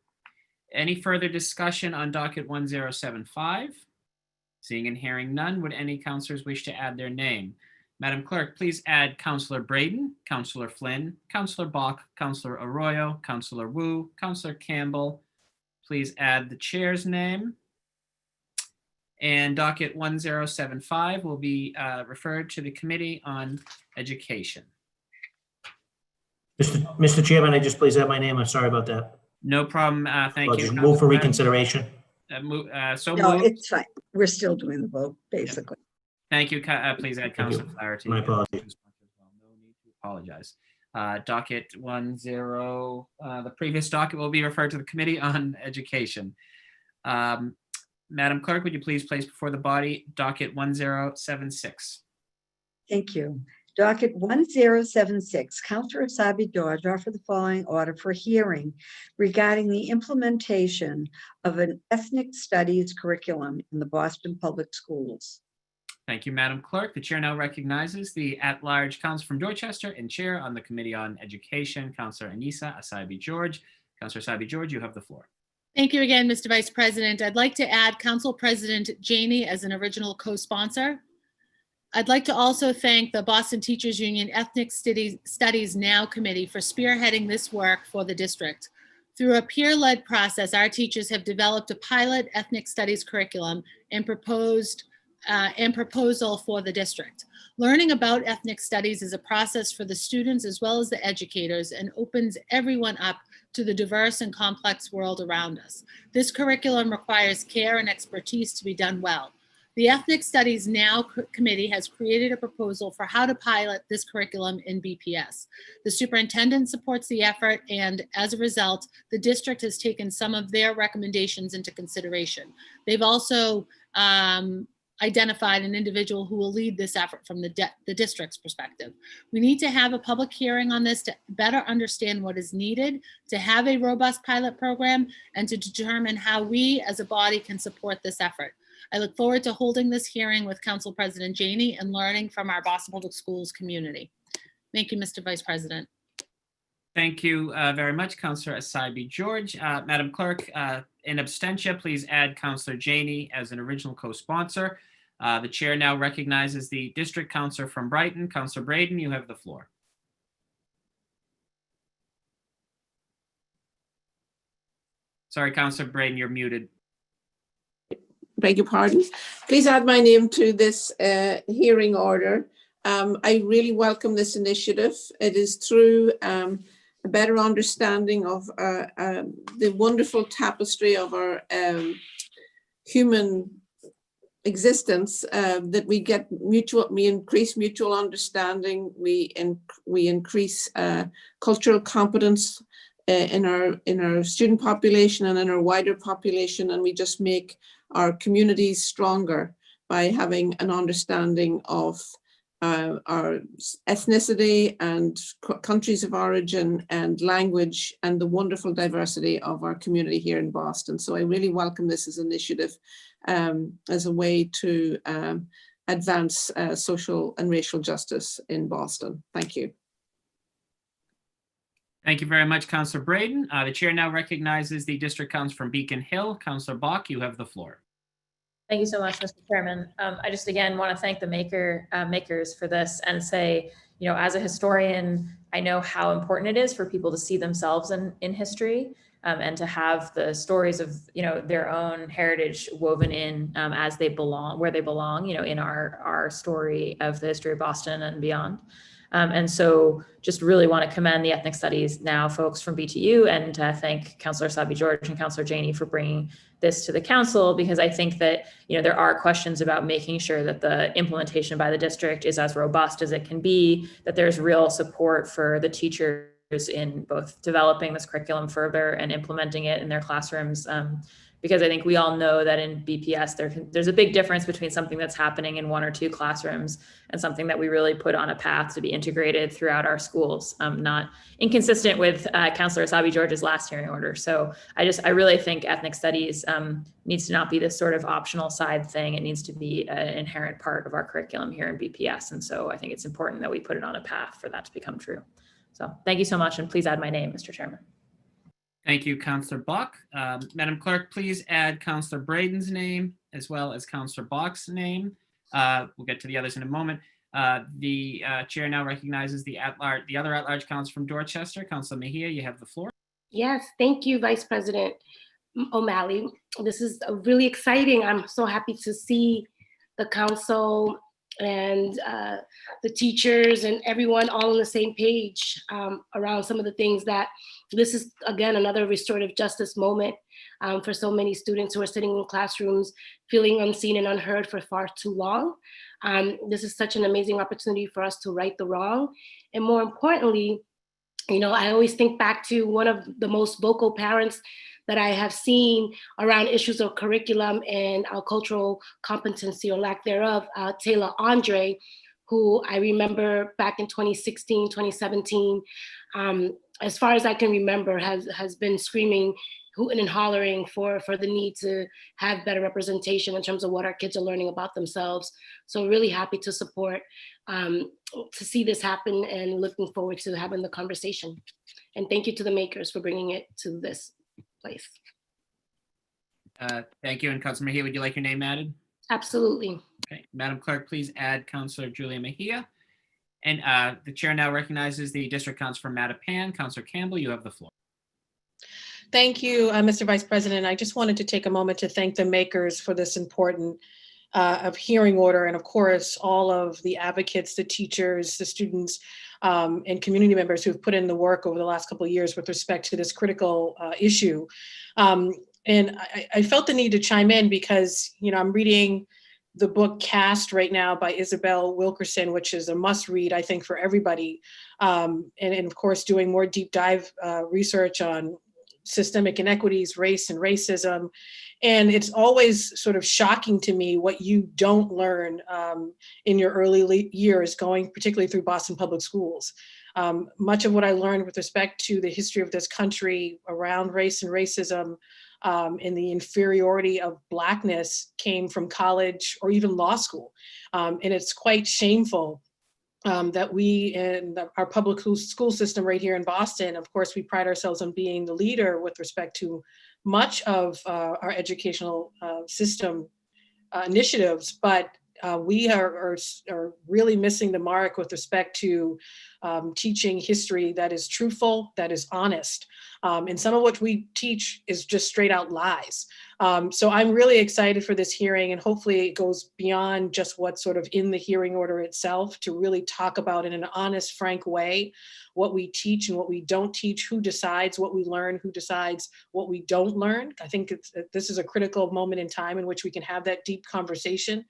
Any further discussion on docket 1075? Seeing and hearing none, would any councillors wish to add their name? Madam Clerk, please add Councillor Braden, Councillor Flynn, Councillor Bach, Councillor Arroyo, Councillor Wu, Councillor Campbell. Please add the chair's name. And docket 1075 will be referred to the Committee on Education. Mr. Chairman, I just please add my name. I'm sorry about that. No problem. Thank I'll you. just move for reconsideration. So No, moved. it's fine. We're still doing the vote, basically. Thank you. Please add Thank you. Councillor Flaherty. My apologies. No need to apologize. Docket 10, the previous docket will be referred to the Committee on Education. Madam Clerk, would you please place before the body docket 1076? Thank you. Docket 1076, Councillor Sabi George offer the following order for hearing regarding the implementation of an ethnic studies curriculum in the Boston Public Schools. Thank you, Madam Clerk. The chair now recognizes the at-large council from Dorchester and chair on the Committee on Education, Councillor Anissa Asabi George. Councillor Asabi George, you have the floor. Thank you again, Mr. Vice President. I'd like to add Council President Janey as an original co-sponsor. I'd like to also thank the Boston Teachers Union Ethnic Studies Now Committee for spearheading this work for the district. Through a peer-led process, our teachers have developed a pilot ethnic studies curriculum and proposal for the district. Learning about ethnic studies is a process for the students as well as the educators and opens everyone up to the diverse and complex world around us. This curriculum requires care and expertise to be done well. The Ethnic Studies Now Committee has created a proposal for how to pilot this curriculum in BPS. The superintendent supports the effort, and as a result, the district has taken some of their recommendations into consideration. They've also identified an individual who will lead this effort from the district's perspective. We need to have a public hearing on this to better understand what is needed, to have a robust pilot program, and to determine how we as a body can support this effort. I look forward to holding this hearing with Council President Janey and learning from our Boston Public Schools community. Thank you, Mr. Vice President. Thank you very much, Councillor Asaibi George. Madam Clerk, in absentia, please add Councillor Janey as an original co-sponsor. The chair now recognizes the district councillor from Brighton. Councillor Braden, you have the floor. Sorry, Councillor Braden, you're muted. Beg your pardon. Please add my name to this hearing order. I really welcome this initiative. It is through a better understanding of the wonderful tapestry of our human existence that we increase mutual understanding, we increase cultural competence in our student population and in our wider population, and we just make our communities stronger by having an understanding of our ethnicity and countries of origin and language and the wonderful diversity of our community here in Boston. So I really welcome this as an initiative as a way to advance social and racial justice in Boston. Thank you. Thank you very much, Councillor Braden. The chair now recognizes the district councillor from Beacon Hill. Councillor Bach, you have the floor. Thank you so much, Mr. Chairman. I just again want to thank the makers for this and say, you know, as a historian, I know how important it is for people to see themselves in history and to have the stories of, you know, their own heritage woven in as they belong, where they belong, you know, in our story of the history of Boston and beyond. And so just really want to commend the ethnic studies now folks from BTU and thank Councillor Asaibi George and Councillor Janey for bringing this to the council, because I think that, you know, there are questions about making sure that the implementation by the district is as robust as it can be, that there's real support for the teachers in both developing this curriculum further and implementing it in their classrooms. Because I think we all know that in BPS, there's a big difference between something that's happening in 1 or 2 classrooms and something that we really put on a path to be integrated throughout our schools, not inconsistent with Councillor Asaibi George's last hearing order. So I really think ethnic studies needs to not be this sort of optional side thing. It needs to be an inherent part of our curriculum here in BPS. And so I think it's important that we put it on a path for that to become true. So thank you so much. And please add my name, Mr. Chairman. Thank you, Councillor Bach. Madam Clerk, please add Councillor Braden's name as well as Councillor Bach's name. We'll get to the others in a moment. The chair now recognizes the other at-large councillor from Dorchester, Councillor Mejia. You have the floor. Yes, thank you, Vice President O'Malley. This is really exciting. I'm so happy to see the council and the teachers and everyone all on the same page around some of the things that this is, again, another restorative justice moment for so many students who are sitting in classrooms feeling unseen and unheard for far too long. This is such an amazing opportunity for us to right the wrong. And more importantly, you know, I always think back to one of the most vocal parents that I have seen around issues of curriculum and our cultural competency or lack thereof, Taylor Andre, who I remember back in 2016, 2017, as far as I can remember, has been screaming, hooting and hollering for the need to have better representation in terms of what our kids are learning about themselves. So really happy to support, to see this happen and looking forward to having the conversation. And thank you to the makers for bringing it to this place. Thank you. And Councillor Mejia, would you like your name added? Absolutely. Okay. Madam Clerk, please add Councillor Julia Mejia. And the chair now recognizes the district councillor from Mattapan, Councillor Campbell. You have the floor. Thank you, Mr. Vice President. I just wanted to take a moment to thank the makers for this important of hearing order, and of course, all of the advocates, the teachers, the students, and community members who have put in the work over the last couple of years with respect to this critical issue. And I felt the need to chime in because, you know, I'm reading the book Cast right now by Isabel Wilkerson, which is a must read, I think, for everybody. And of course, doing more deep dive research on systemic inequities, race and racism. And it's always sort of shocking to me what you don't learn in your early years going particularly through Boston Public Schools. Much of what I learned with respect to the history of this country around race and racism and the inferiority of Blackness came from college or even law school. And it's quite shameful that we in our public school system right here in Boston, of course, we pride ourselves on being the leader with respect to much of our educational system initiatives, but we are really missing the mark with respect to teaching history that is truthful, that is honest. And some of what we teach is just straight out lies. So I'm really excited for this hearing, and hopefully it goes beyond just what's sort of in the hearing order itself to really talk about in an honest, frank way what we teach and what we don't teach, who decides what we learn, who decides what we don't learn. I think this is a critical moment in time in which we can have that deep conversation.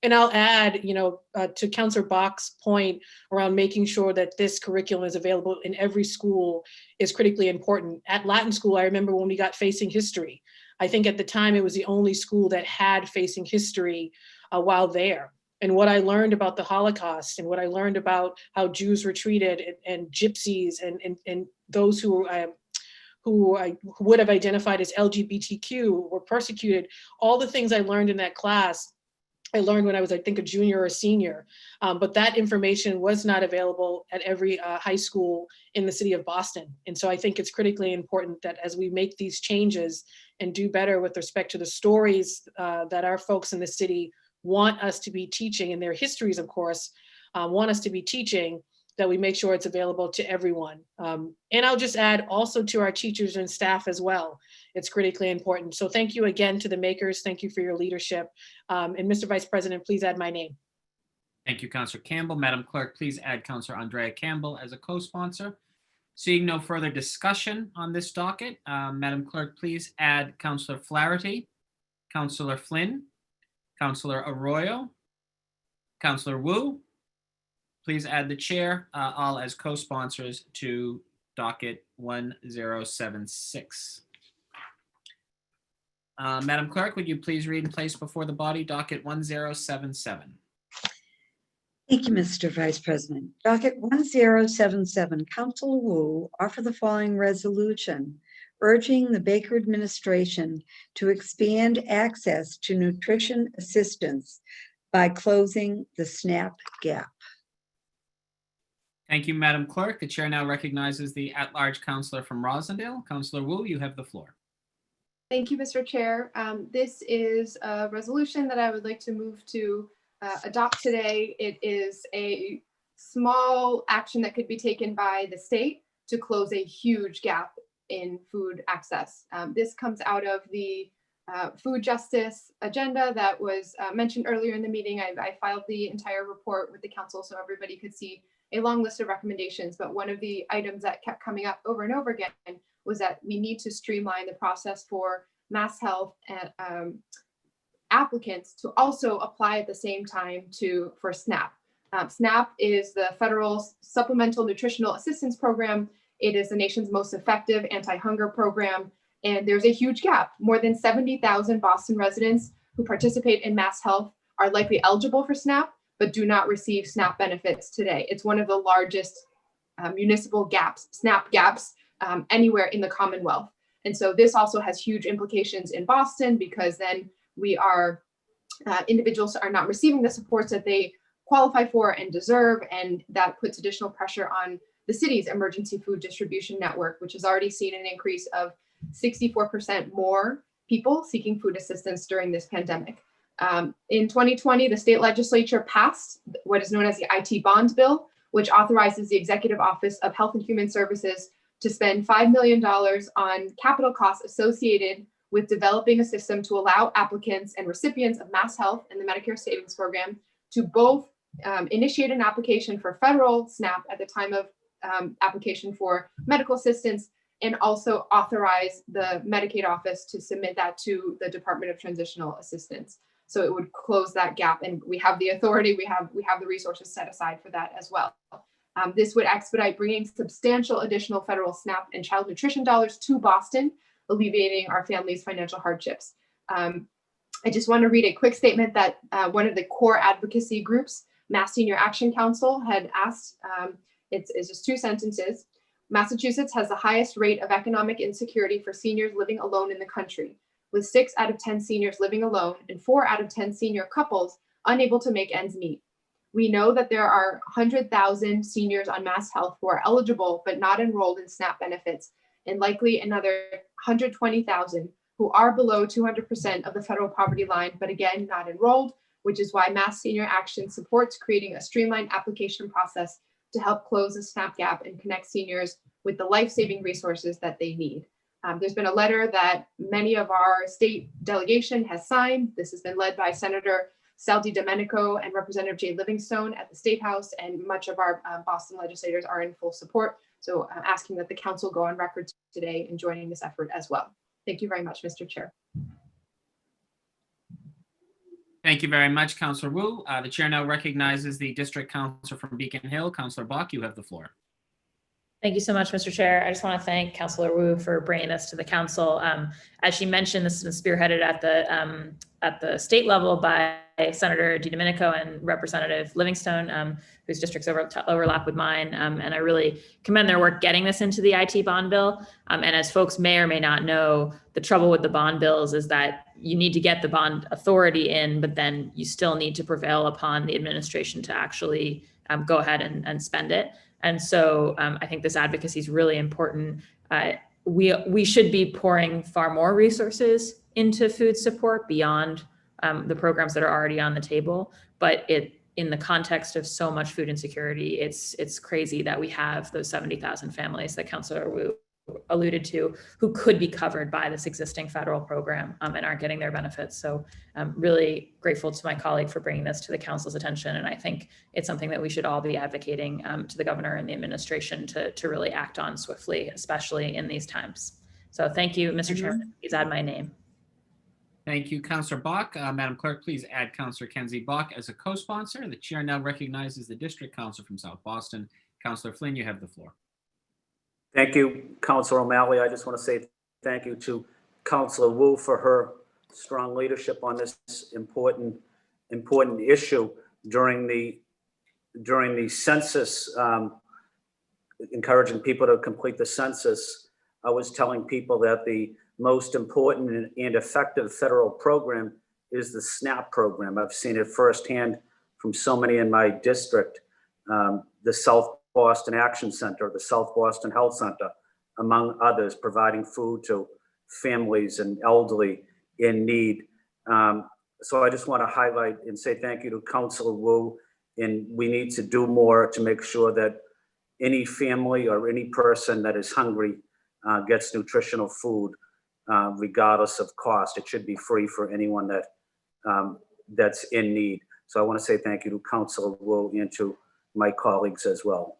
And I'll add, to Councillor Bach's point around making sure that this curriculum is available in every school is critically important. At Latin school, I remember when we got Facing History. I think at the time it was the only school that had Facing History while there. And what I learned about the Holocaust and what I learned about how Jews were treated and gypsies and those who I would have identified as LGBTQ were persecuted, all the things I learned in that class, I learned when I was, I think, a junior or a senior, but that information was not available at every high school in the city of Boston. And so I think it's critically important that as we make these changes and do better with respect to the stories that our folks in the city want us to be teaching, and their histories, of course, want us to be teaching, that we make sure it's available to everyone. And I'll just add also to our teachers and staff as well. It's critically important. So thank you again to the makers. Thank you for your leadership. And Mr. Vice President, please add my name. Thank you, Councillor Campbell. Madam Clerk, please add Councillor Andrea Campbell as a co-sponsor. Seeing no further discussion on this docket, Madam Clerk, please add Councillor Flaherty, Councillor Flynn, Councillor Arroyo, Councillor Wu. Please add the chair, all as co-sponsors to docket 1076. Madam Clerk, would you please read and place before the body docket 1077? Thank you, Mr. Vice President. Docket 1077, Councilor Wu offer the following resolution, urging the Baker administration to expand access to nutrition assistance by closing the SNAP gap. Thank you, Madam Clerk. The chair now recognizes the at-large councillor from Rosendale. Councillor Wu, you have the floor. Thank you, Mr. Chair. This is a resolution that I would like to move to adopt today. It is a small action that could be taken by the state to close a huge gap in food access. This comes out of the food justice agenda that was mentioned earlier in the meeting. I filed the entire report with the council so everybody could see a long list of recommendations, but one of the items that kept coming up over and over again was that we need to streamline the process for Mass Health and applicants to also apply at the same time for SNAP. SNAP is the federal Supplemental Nutritional Assistance Program. It is the nation's most effective anti-hunger program, and there's a huge gap. More than 70,000 Boston residents who participate in Mass Health are likely eligible for SNAP, but do not receive SNAP benefits today. It's one of the largest municipal gaps, SNAP gaps, anywhere in the Commonwealth. And so this also has huge implications in Boston, because then individuals are not receiving the supports that they qualify for and deserve, and that puts additional pressure on the city's emergency food distribution network, which has already seen an increase of 64% more people seeking food assistance during this pandemic. In 2020, the state legislature passed what is known as the IT bond bill, which authorizes the Executive Office of Health and Human Services to spend $5 million on capital costs associated with developing a system to allow applicants and recipients of Mass Health and the Medicare Savings Program to both initiate an application for federal SNAP at the time of application for medical assistance, and also authorize the Medicaid office to submit that to the Department of Transitional Assistance. So it would close that gap, and we have the authority, we have the resources set aside for that as well. This would expedite bringing substantial additional federal SNAP and child nutrition dollars to Boston, alleviating our families' financial hardships. I just want to read a quick statement that one of the core advocacy groups, Mass Senior Action Council, had asked. It's just 2 sentences. Massachusetts has the highest rate of economic insecurity for seniors living alone in the country, with 6 out of 10 seniors living alone and 4 out of 10 senior couples unable to make ends meet. We know that there are 100,000 seniors on Mass Health who are eligible but not enrolled in SNAP benefits, and likely another 120,000 who are below 200% of the federal poverty line, but again, not enrolled, which is why Mass Senior Action supports creating a streamlined application process to help close the SNAP gap and connect seniors with the life-saving resources that they need. There's been a letter that many of our state delegation has signed. This has been led by Senator Sal DiDomenico and Representative Jay Livingstone at the State House, and much of our Boston legislators are in full support. So I'm asking that the council go on record today in joining this effort as well. Thank you very much, Mr. Chair. Thank you very much, Councilor Wu. The chair now recognizes the district councilor from Beacon Hill. Councilor Bach, you have the floor. Thank you so much, Mr. Chair. I just want to thank Councilor Wu for bringing this to the council. As she mentioned, this has been spearheaded at the state level by Senator DiDomenico and Representative Livingstone, whose districts overlap with mine. And I really commend their work getting this into the IT bond bill. And as folks may or may not know, the trouble with the bond bills is that you need to get the bond authority in, but then you still need to prevail upon the administration to actually go ahead and spend it. And so I think this advocacy is really important. We should be pouring far more resources into food support beyond the programs that are already on the table. But in the context of so much food insecurity, it's crazy that we have those 70,000 families that Councilor Wu alluded to who could be covered by this existing federal program and aren't getting their benefits. So I'm really grateful to my colleague for bringing this to the council's attention. And I think it's something that we should all be advocating to the governor and the administration to really act on swiftly, especially in these times. So thank you, Mr. Chairman. Please add my name. Thank you, Councilor Bach. Madam Clerk, please add Councilor Kenzie Bach as a co-sponsor. The chair now recognizes the district councilor from South Boston. Councilor Flynn, you have the floor. Thank you, Councilor O'Malley. I just want to say thank you to Councilor Wu for her strong leadership on this important issue during the census, encouraging people to complete the census. I was telling people that the most important and effective federal program is the SNAP program. I've seen it firsthand from so many in my district, the South Boston Action Center, the South Boston Health Center, among others, providing food to families and elderly in need. So I just want to highlight and say thank you to Councilor Wu, and we need to do more to make sure that any family or any person that is hungry gets nutritional food, regardless of cost. It should be free for anyone that's in need. So I want to say thank you to Councilor Wu and to my colleagues as well.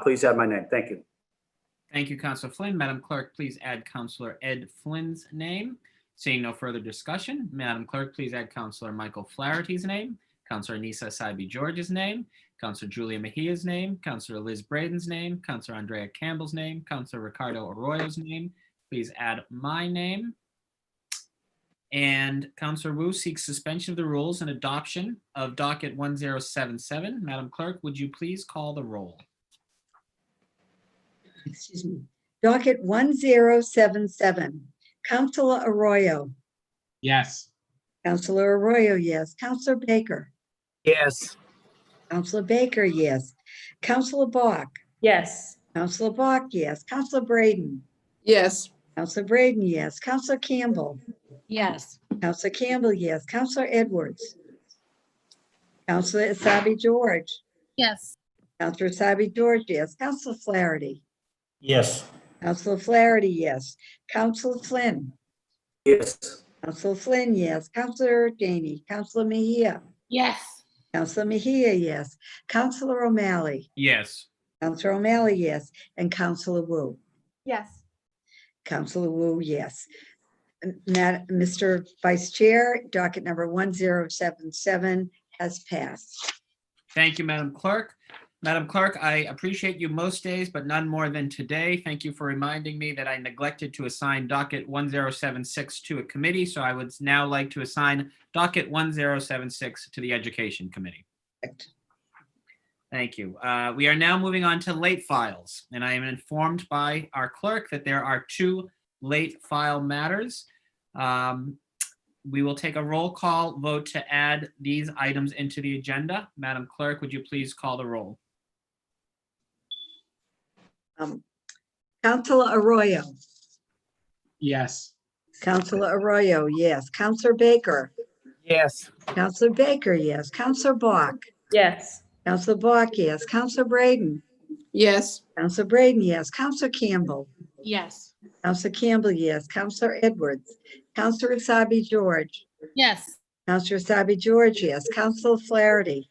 Please add my name. Thank you. Thank you, Councilor Flynn. Madam Clerk, please add Councilor Ed Flynn's name. Seeing no further discussion, Madam Clerk, please add Councilor Michael Flaherty's name, Councilor Nisa Saibi George's name, Councilor Julia Mejia's name, Councilor Liz Braden's name, Councilor Andrea Campbell's name, Councilor Ricardo Arroyo's name. Please add my name. And Councilor Wu seeks suspension of the rules and adoption of docket 1077. Madam Clerk, would you please call the roll? Excuse me. Docket 1077. Councilor Arroyo. Yes. Councilor Arroyo, yes. Councilor Baker. Yes. Councilor Baker, yes. Councilor Bach. Yes. Councilor Bach, yes. Councilor Braden. Yes. Councilor Braden, yes. Councilor Campbell. Yes. Councilor Campbell, yes. Councilor Edwards. Councilor Asabi George. Yes. Councilor Asabi George, yes. Councilor Flaherty. Yes. Councilor Flaherty, yes. Councilor Flynn. Yes. Councilor Flynn, yes. Councilor Janey. Councilor Mejia. Yes. Councilor Mejia, yes. Councilor O'Malley. Yes. Councilor O'Malley, yes. And Councilor Wu. Yes. Councilor Wu, yes. Mr. Vice Chair, docket number 1077 has passed. Thank you, Madam Clerk. Madam Clerk, I appreciate you most days, but none more than today. Thank you for reminding me that I neglected to assign docket 1076 to a committee, so I would now like to assign docket 1076 to the Education Committee. Thank you. We are now moving on to late files, and I am informed by our clerk that there are 2 late file matters. We will take a roll call vote to add these items into the agenda. Madam Clerk, would you please call the roll? Councilor Arroyo. Yes. Councilor Arroyo, yes. Councilor Baker. Yes. Councilor Baker, yes. Councilor Bach. Yes. Councilor Bach, yes. Councilor Braden. Yes. Councilor Braden, yes. Councilor Campbell. Yes. Councilor Campbell, yes. Councilor Edwards. Councilor Asabi George. Yes. Councilor Asabi George, yes. Councilor Flaherty.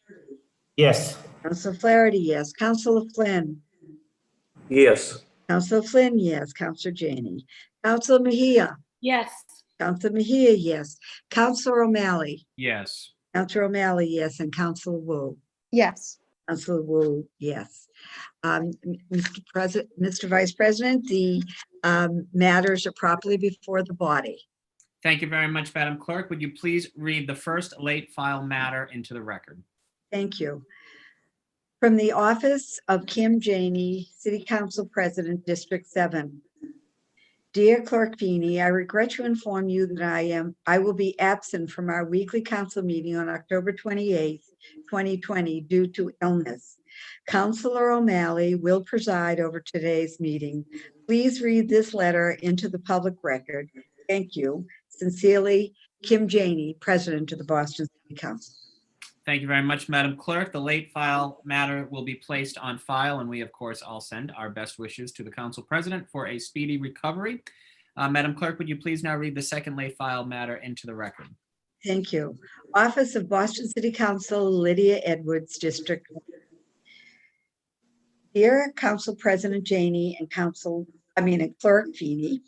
Yes. Councilor Flaherty, yes. Councilor Flynn. Yes. Councilor Flynn, yes. Councilor Janey. Councilor Mejia. Yes. Councilor Mejia, yes. Councilor O'Malley. Yes. Councilor O'Malley, yes. And Councilor Wu. Yes. Councilor Wu, yes. Mr. Vice President, the matters are properly before the body. Thank you very much, Madam Clerk. Would you please read the first late file matter into the record? Thank you. From the office of Kim Janey, City Council President, District 7. Dear Clerk Feeney, I regret to inform you that I will be absent from our weekly council meeting on October 28th, 2020 due to illness. Councilor O'Malley will preside over today's meeting. Please read this letter into the public record. Thank you. Sincerely, Kim Janey, President of the Boston City Council. Thank you very much, Madam Clerk. The late file matter will be placed on file, and we, of course, all send our best wishes to the Council President for a speedy recovery. Madam Clerk, would you please now read the second late file matter into the record? Thank you. Office of Boston City Council, Lydia Edwards, District. Dear Council President Janey and Clerk Feeney,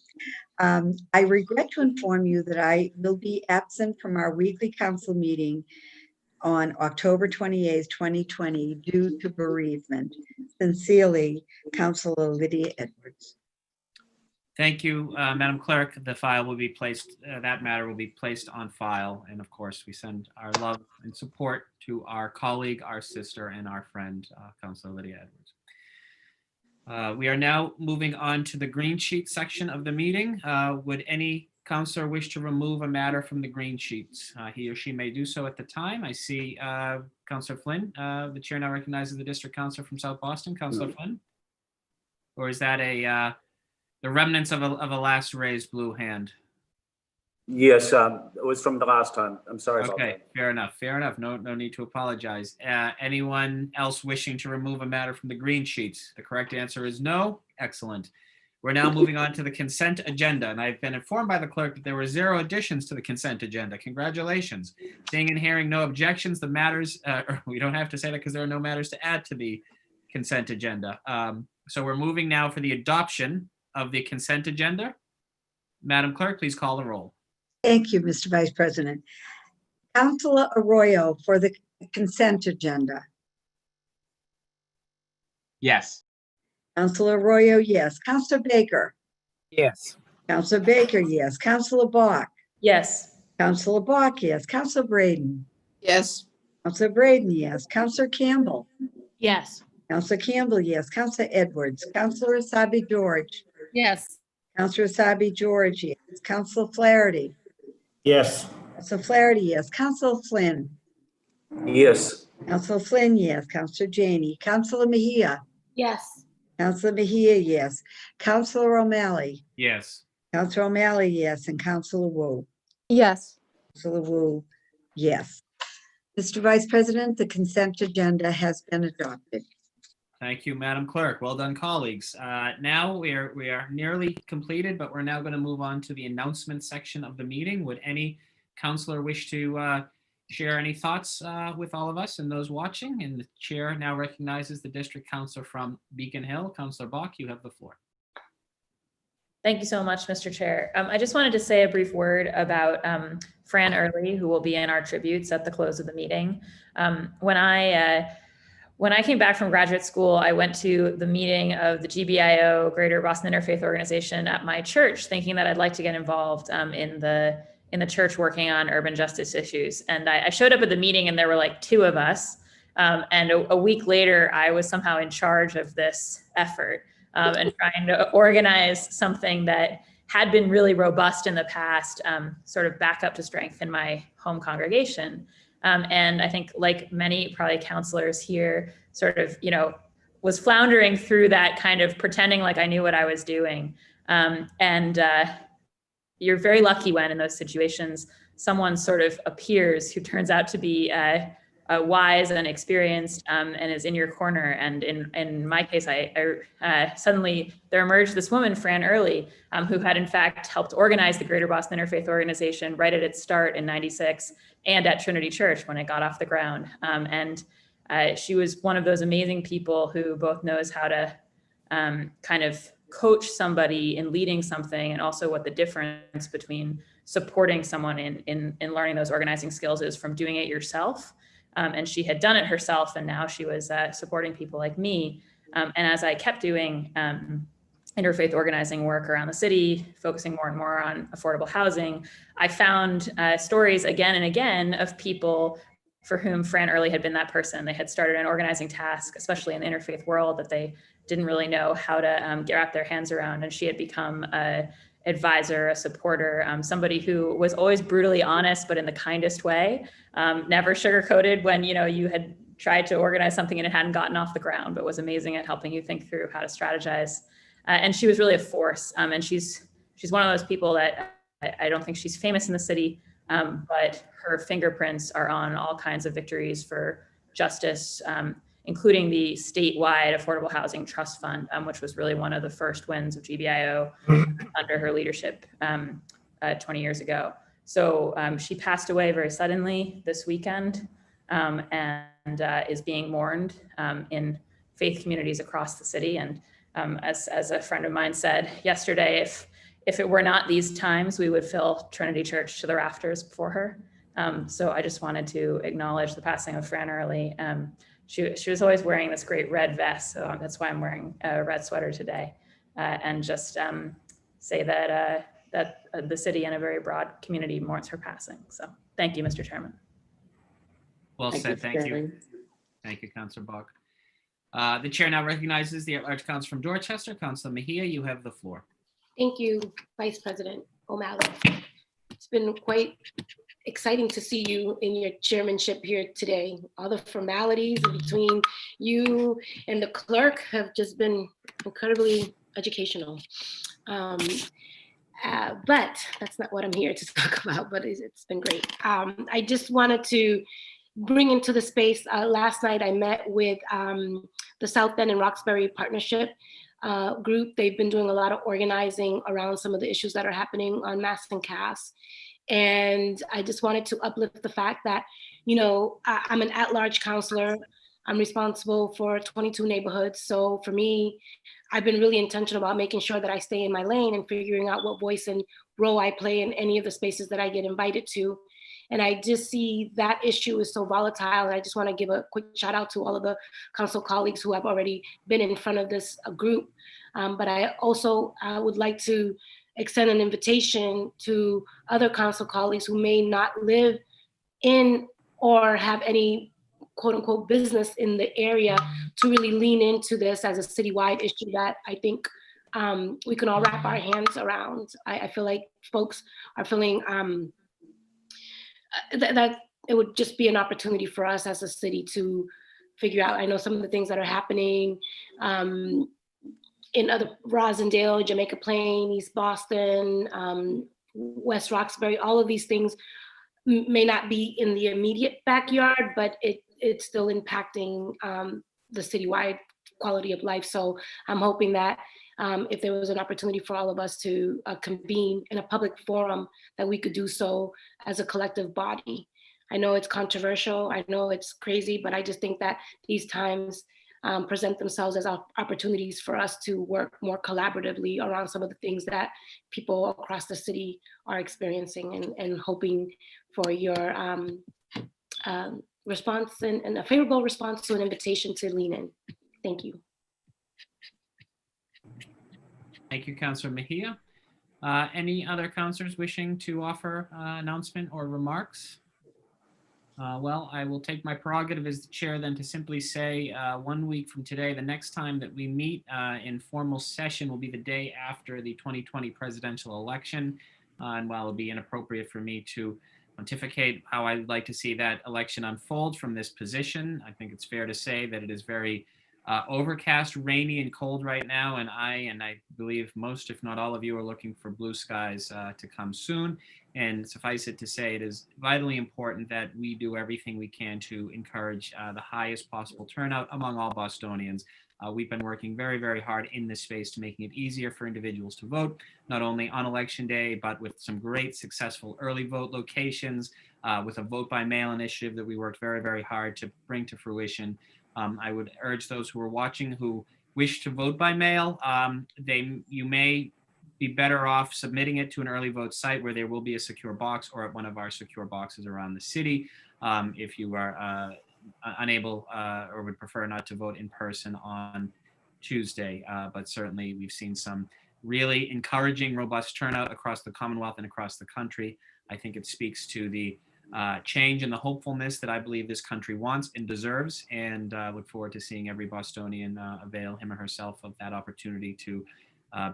I regret to inform you that I will be absent from our weekly council meeting on October 28th, 2020 due to bereavement. Sincerely, Councilor Lydia Edwards. Thank you, Madam Clerk. The file will be placed, that matter will be placed on file. And of course, we send our love and support to our colleague, our sister, and our friend, Councilor Lydia Edwards. We are now moving on to the green sheet section of the meeting. Would any councilor wish to remove a matter from the green sheets? He or she may do so at the time. I see Councilor Flynn. The chair now recognizes the district councilor from South Boston, Councilor Flynn. Or is that the remnants of a last raised blue hand? Yes, it was from the last time. I'm sorry about Okay, that. fair enough, fair enough. No need to apologize. Anyone else wishing to remove a matter from the green sheets? The correct answer is no. Excellent. We're now moving on to the consent agenda, and I've been informed by the clerk that there were 0 additions to the consent agenda. Congratulations. Seeing and hearing no objections, the matters, we don't have to say that because there are no matters to add to the consent agenda. So we're moving now for the adoption of the consent agenda. Madam Clerk, please call the roll. Thank you, Mr. Vice President. Councilor Arroyo for the consent agenda. Yes. Councilor Arroyo, yes. Councilor Baker. Yes. Councilor Baker, yes. Councilor Bach. Yes. Councilor Bach, yes. Councilor Braden. Yes. Councilor Braden, yes. Councilor Campbell. Yes. Councilor Campbell, yes. Councilor Edwards. Councilor Asabi George. Yes. Councilor Asabi George, yes. Councilor Flaherty. Yes. Councilor Flaherty, yes. Councilor Flynn. Yes. Councilor Flynn, yes. Councilor Janey. Councilor Mejia. Yes. Councilor Mejia, yes. Councilor O'Malley. Yes. Councilor O'Malley, yes. And Councilor Wu. Yes. Councilor Wu, yes. Mr. Vice President, the consent agenda has been adopted. Thank you, Madam Clerk. Well done, colleagues. Now we are nearly completed, but we're now going to move on to the announcement section of the meeting. Would any councilor wish to share any thoughts with all of us and those watching? And the chair now recognizes the district councilor from Beacon Hill. Councilor Bach, you have the floor. Thank you so much, Mr. Chair. I just wanted to say a brief word about Fran Early, who will be in our tributes at the close of the meeting. When I came back from graduate school, I went to the meeting of the GBIO, Greater Boston Interfaith Organization, at my church, thinking that I'd like to get involved in the church working on urban justice issues. And I showed up at the meeting and there were like 2 of us. And a week later, I was somehow in charge of this effort and trying to organize something that had been really robust in the past, sort of back up to strength in my home congregation. And I think, like many probably counselors here, sort of, was floundering through that, kind of pretending like I knew what I was doing. And you're very lucky when in those situations, someone sort of appears who turns out to be wise and experienced, and is in your corner. And in my case, I suddenly there emerged this woman, Fran Early, who had in fact helped organize the Greater Boston Interfaith Organization right at its start in '96 and at Trinity Church when it got off the ground. And she was one of those amazing people who both knows how to kind of coach somebody in leading something, and also what the difference between supporting someone in learning those organizing skills is from doing it yourself. And she had done it herself, and now she was supporting people like me. And as I kept doing interfaith organizing work around the city, focusing more and more on affordable housing, I found stories again and again of people for whom Fran Early had been that person. They had started an organizing task, especially in the interfaith world, that they didn't really know how to wrap their hands around. And she had become an advisor, a supporter, somebody who was always brutally honest, but in the kindest way, never sugarcoated when you had tried to organize something and it hadn't gotten off the ground, but was amazing at helping you think through how to strategize. And she was really a force. And she's one of those people that I don't think she's famous in the city, but her fingerprints are on all kinds of victories for justice, including the statewide Affordable Housing Trust Fund, which was really one of the first wins of GBIO under her leadership 20 years ago. So she passed away very suddenly this weekend, and is being mourned in faith communities across the city. And as a friend of mine said yesterday, if it were not these times, we would fill Trinity Church to the rafters before her. So I just wanted to acknowledge the passing of Fran Early. She was always wearing this great red vest, so that's why I'm wearing a red sweater today, and just say that the city and a very broad community mourns her passing. So thank you, Mr. Chairman. Well said. Thank you. Thank you, Councilor Bach. The chair now recognizes the at-large council from Dorchester, Councilor Mejia. You have the floor. Thank you, Vice President O'Malley. It's been quite exciting to see you in your chairmanship here today. All the formalities between you and the clerk have just been incredibly educational. But that's not what I'm here to talk about, but it's been great. I just wanted to bring into the space, last night I met with the South Bend and Roxbury Partnership group. They've been doing a lot of organizing around some of the issues that are happening on Mass and Cass. And I just wanted to uplift the fact that, I'm an at-large counselor. I'm responsible for 22 neighborhoods. So for me, I've been really intentional about making sure that I stay in my lane and figuring out what voice and role I play in any of the spaces that I get invited to. And I just see that issue is so volatile. And I just want to give a quick shout out to all of the council colleagues who have already been in front of this group. But I also would like to extend an invitation to other council colleagues who may not live in or have any quote unquote business in the area to really lean into this as a citywide issue that I think we can all wrap our hands around. I feel like folks are feeling that it would just be an opportunity for us as a city to figure out. I know some of the things that are happening in other Rosendale, Jamaica Plain, East Boston, West Roxbury, all of these things may not be in the immediate backyard, but it's still impacting the citywide quality of life. So I'm hoping that if there was an opportunity for all of us to convene in a public forum, that we could do so as a collective body. I know it's controversial, I know it's crazy, but I just think that these times present themselves as opportunities for us to work more collaboratively around some of the things that people across the city are experiencing, and hoping for your response and a favorable response to an invitation to lean in. Thank you. Thank you, Councilor Mejia. Any other councilors wishing to offer announcement or remarks? Well, I will take my prerogative as the chair then to simply say 1 week from today, the next time that we meet in formal session will be the day after the 2020 presidential election. And while it'll be inappropriate for me to pontificate how I'd like to see that election unfold from this position, I think it's fair to say that it is very overcast, rainy, and cold right now. And I believe most, if not all of you, are looking for blue skies to come soon. And suffice it to say, it is vitally important that we do everything we can to encourage the highest possible turnout among all Bostonians. We've been working very, very hard in this space to making it easier for individuals to vote, not only on election day, but with some great successful early vote locations, with a vote by mail initiative that we worked very, very hard to bring to fruition. I would urge those who are watching who wish to vote by mail, you may be better off submitting it to an early vote site where there will be a secure box, or at one of our secure boxes around the city, if you are unable or would prefer not to vote in person on Tuesday. But certainly we've seen some really encouraging, robust turnout across the Commonwealth and across the country. I think it speaks to the change and the hopefulness that I believe this country wants and deserves, and look forward to seeing every Bostonian avail him or herself of that opportunity to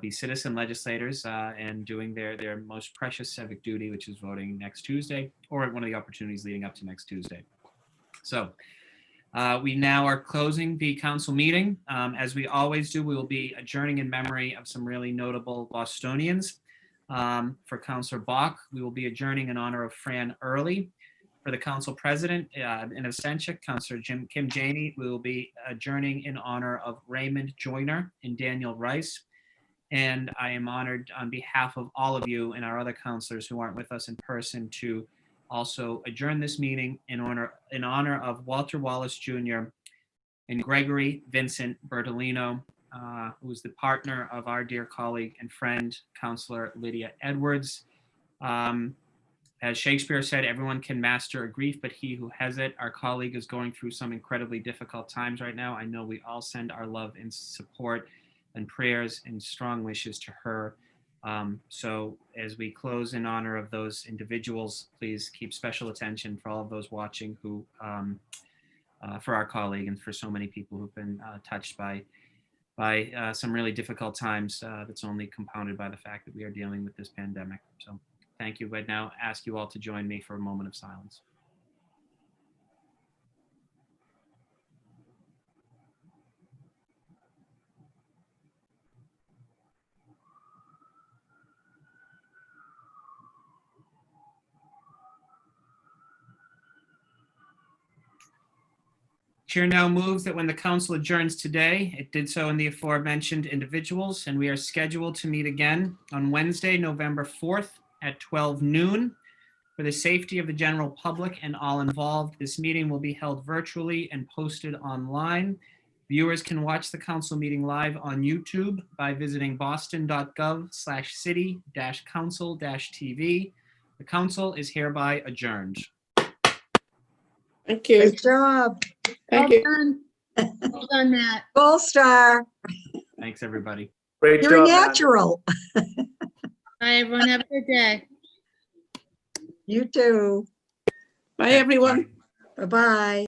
be citizen legislators and doing their most precious civic duty, which is voting next Tuesday, or at one of the opportunities leading up to next Tuesday. So we now are closing the council meeting. As we always do, we will be adjourning in memory of some really notable Bostonians. For Councillor Bach, we will be adjourning in honor of Fran Early. For the council president, in absentia, Councillor Kim Janey, we will be adjourning in honor of Raymond Joyner and Daniel Rice. And I am honored on behalf of all of you and our other councilors who aren't with us in person to also adjourn this meeting in honor of Walter Wallace Jr. and Gregory Vincent Bertolino, who is the partner of our dear colleague and friend, Councillor Lydia Edwards. As Shakespeare said, everyone can master a grief, but he who has it. Our colleague is going through some incredibly difficult times right now. I know we all send our love and support and prayers and strong wishes to her. So as we close in honor of those individuals, please keep special attention for all of those watching who, for our colleague and for so many people who've been touched by some really difficult times that's only compounded by the fact that we are dealing with this pandemic. So thank you. I'd now ask you all to join me for a moment of silence. Chair now moves that when the council adjourns today, it did so in the aforementioned individuals, and we are scheduled to meet again on Wednesday, November 4th at 12 noon. For the safety of the general public and all involved, this meeting will be held virtually and posted online. Viewers can watch the council meeting live on YouTube by visiting boston.gov/city-council-tv. The council is hereby adjourned. Thank you. Great job. Thank Well you. done. Well done, Matt. Gold star. Thanks, everybody. Great You're a job, Matt. natural. Bye, everyone. Have a good day. You too. Bye, everyone. Bye-bye.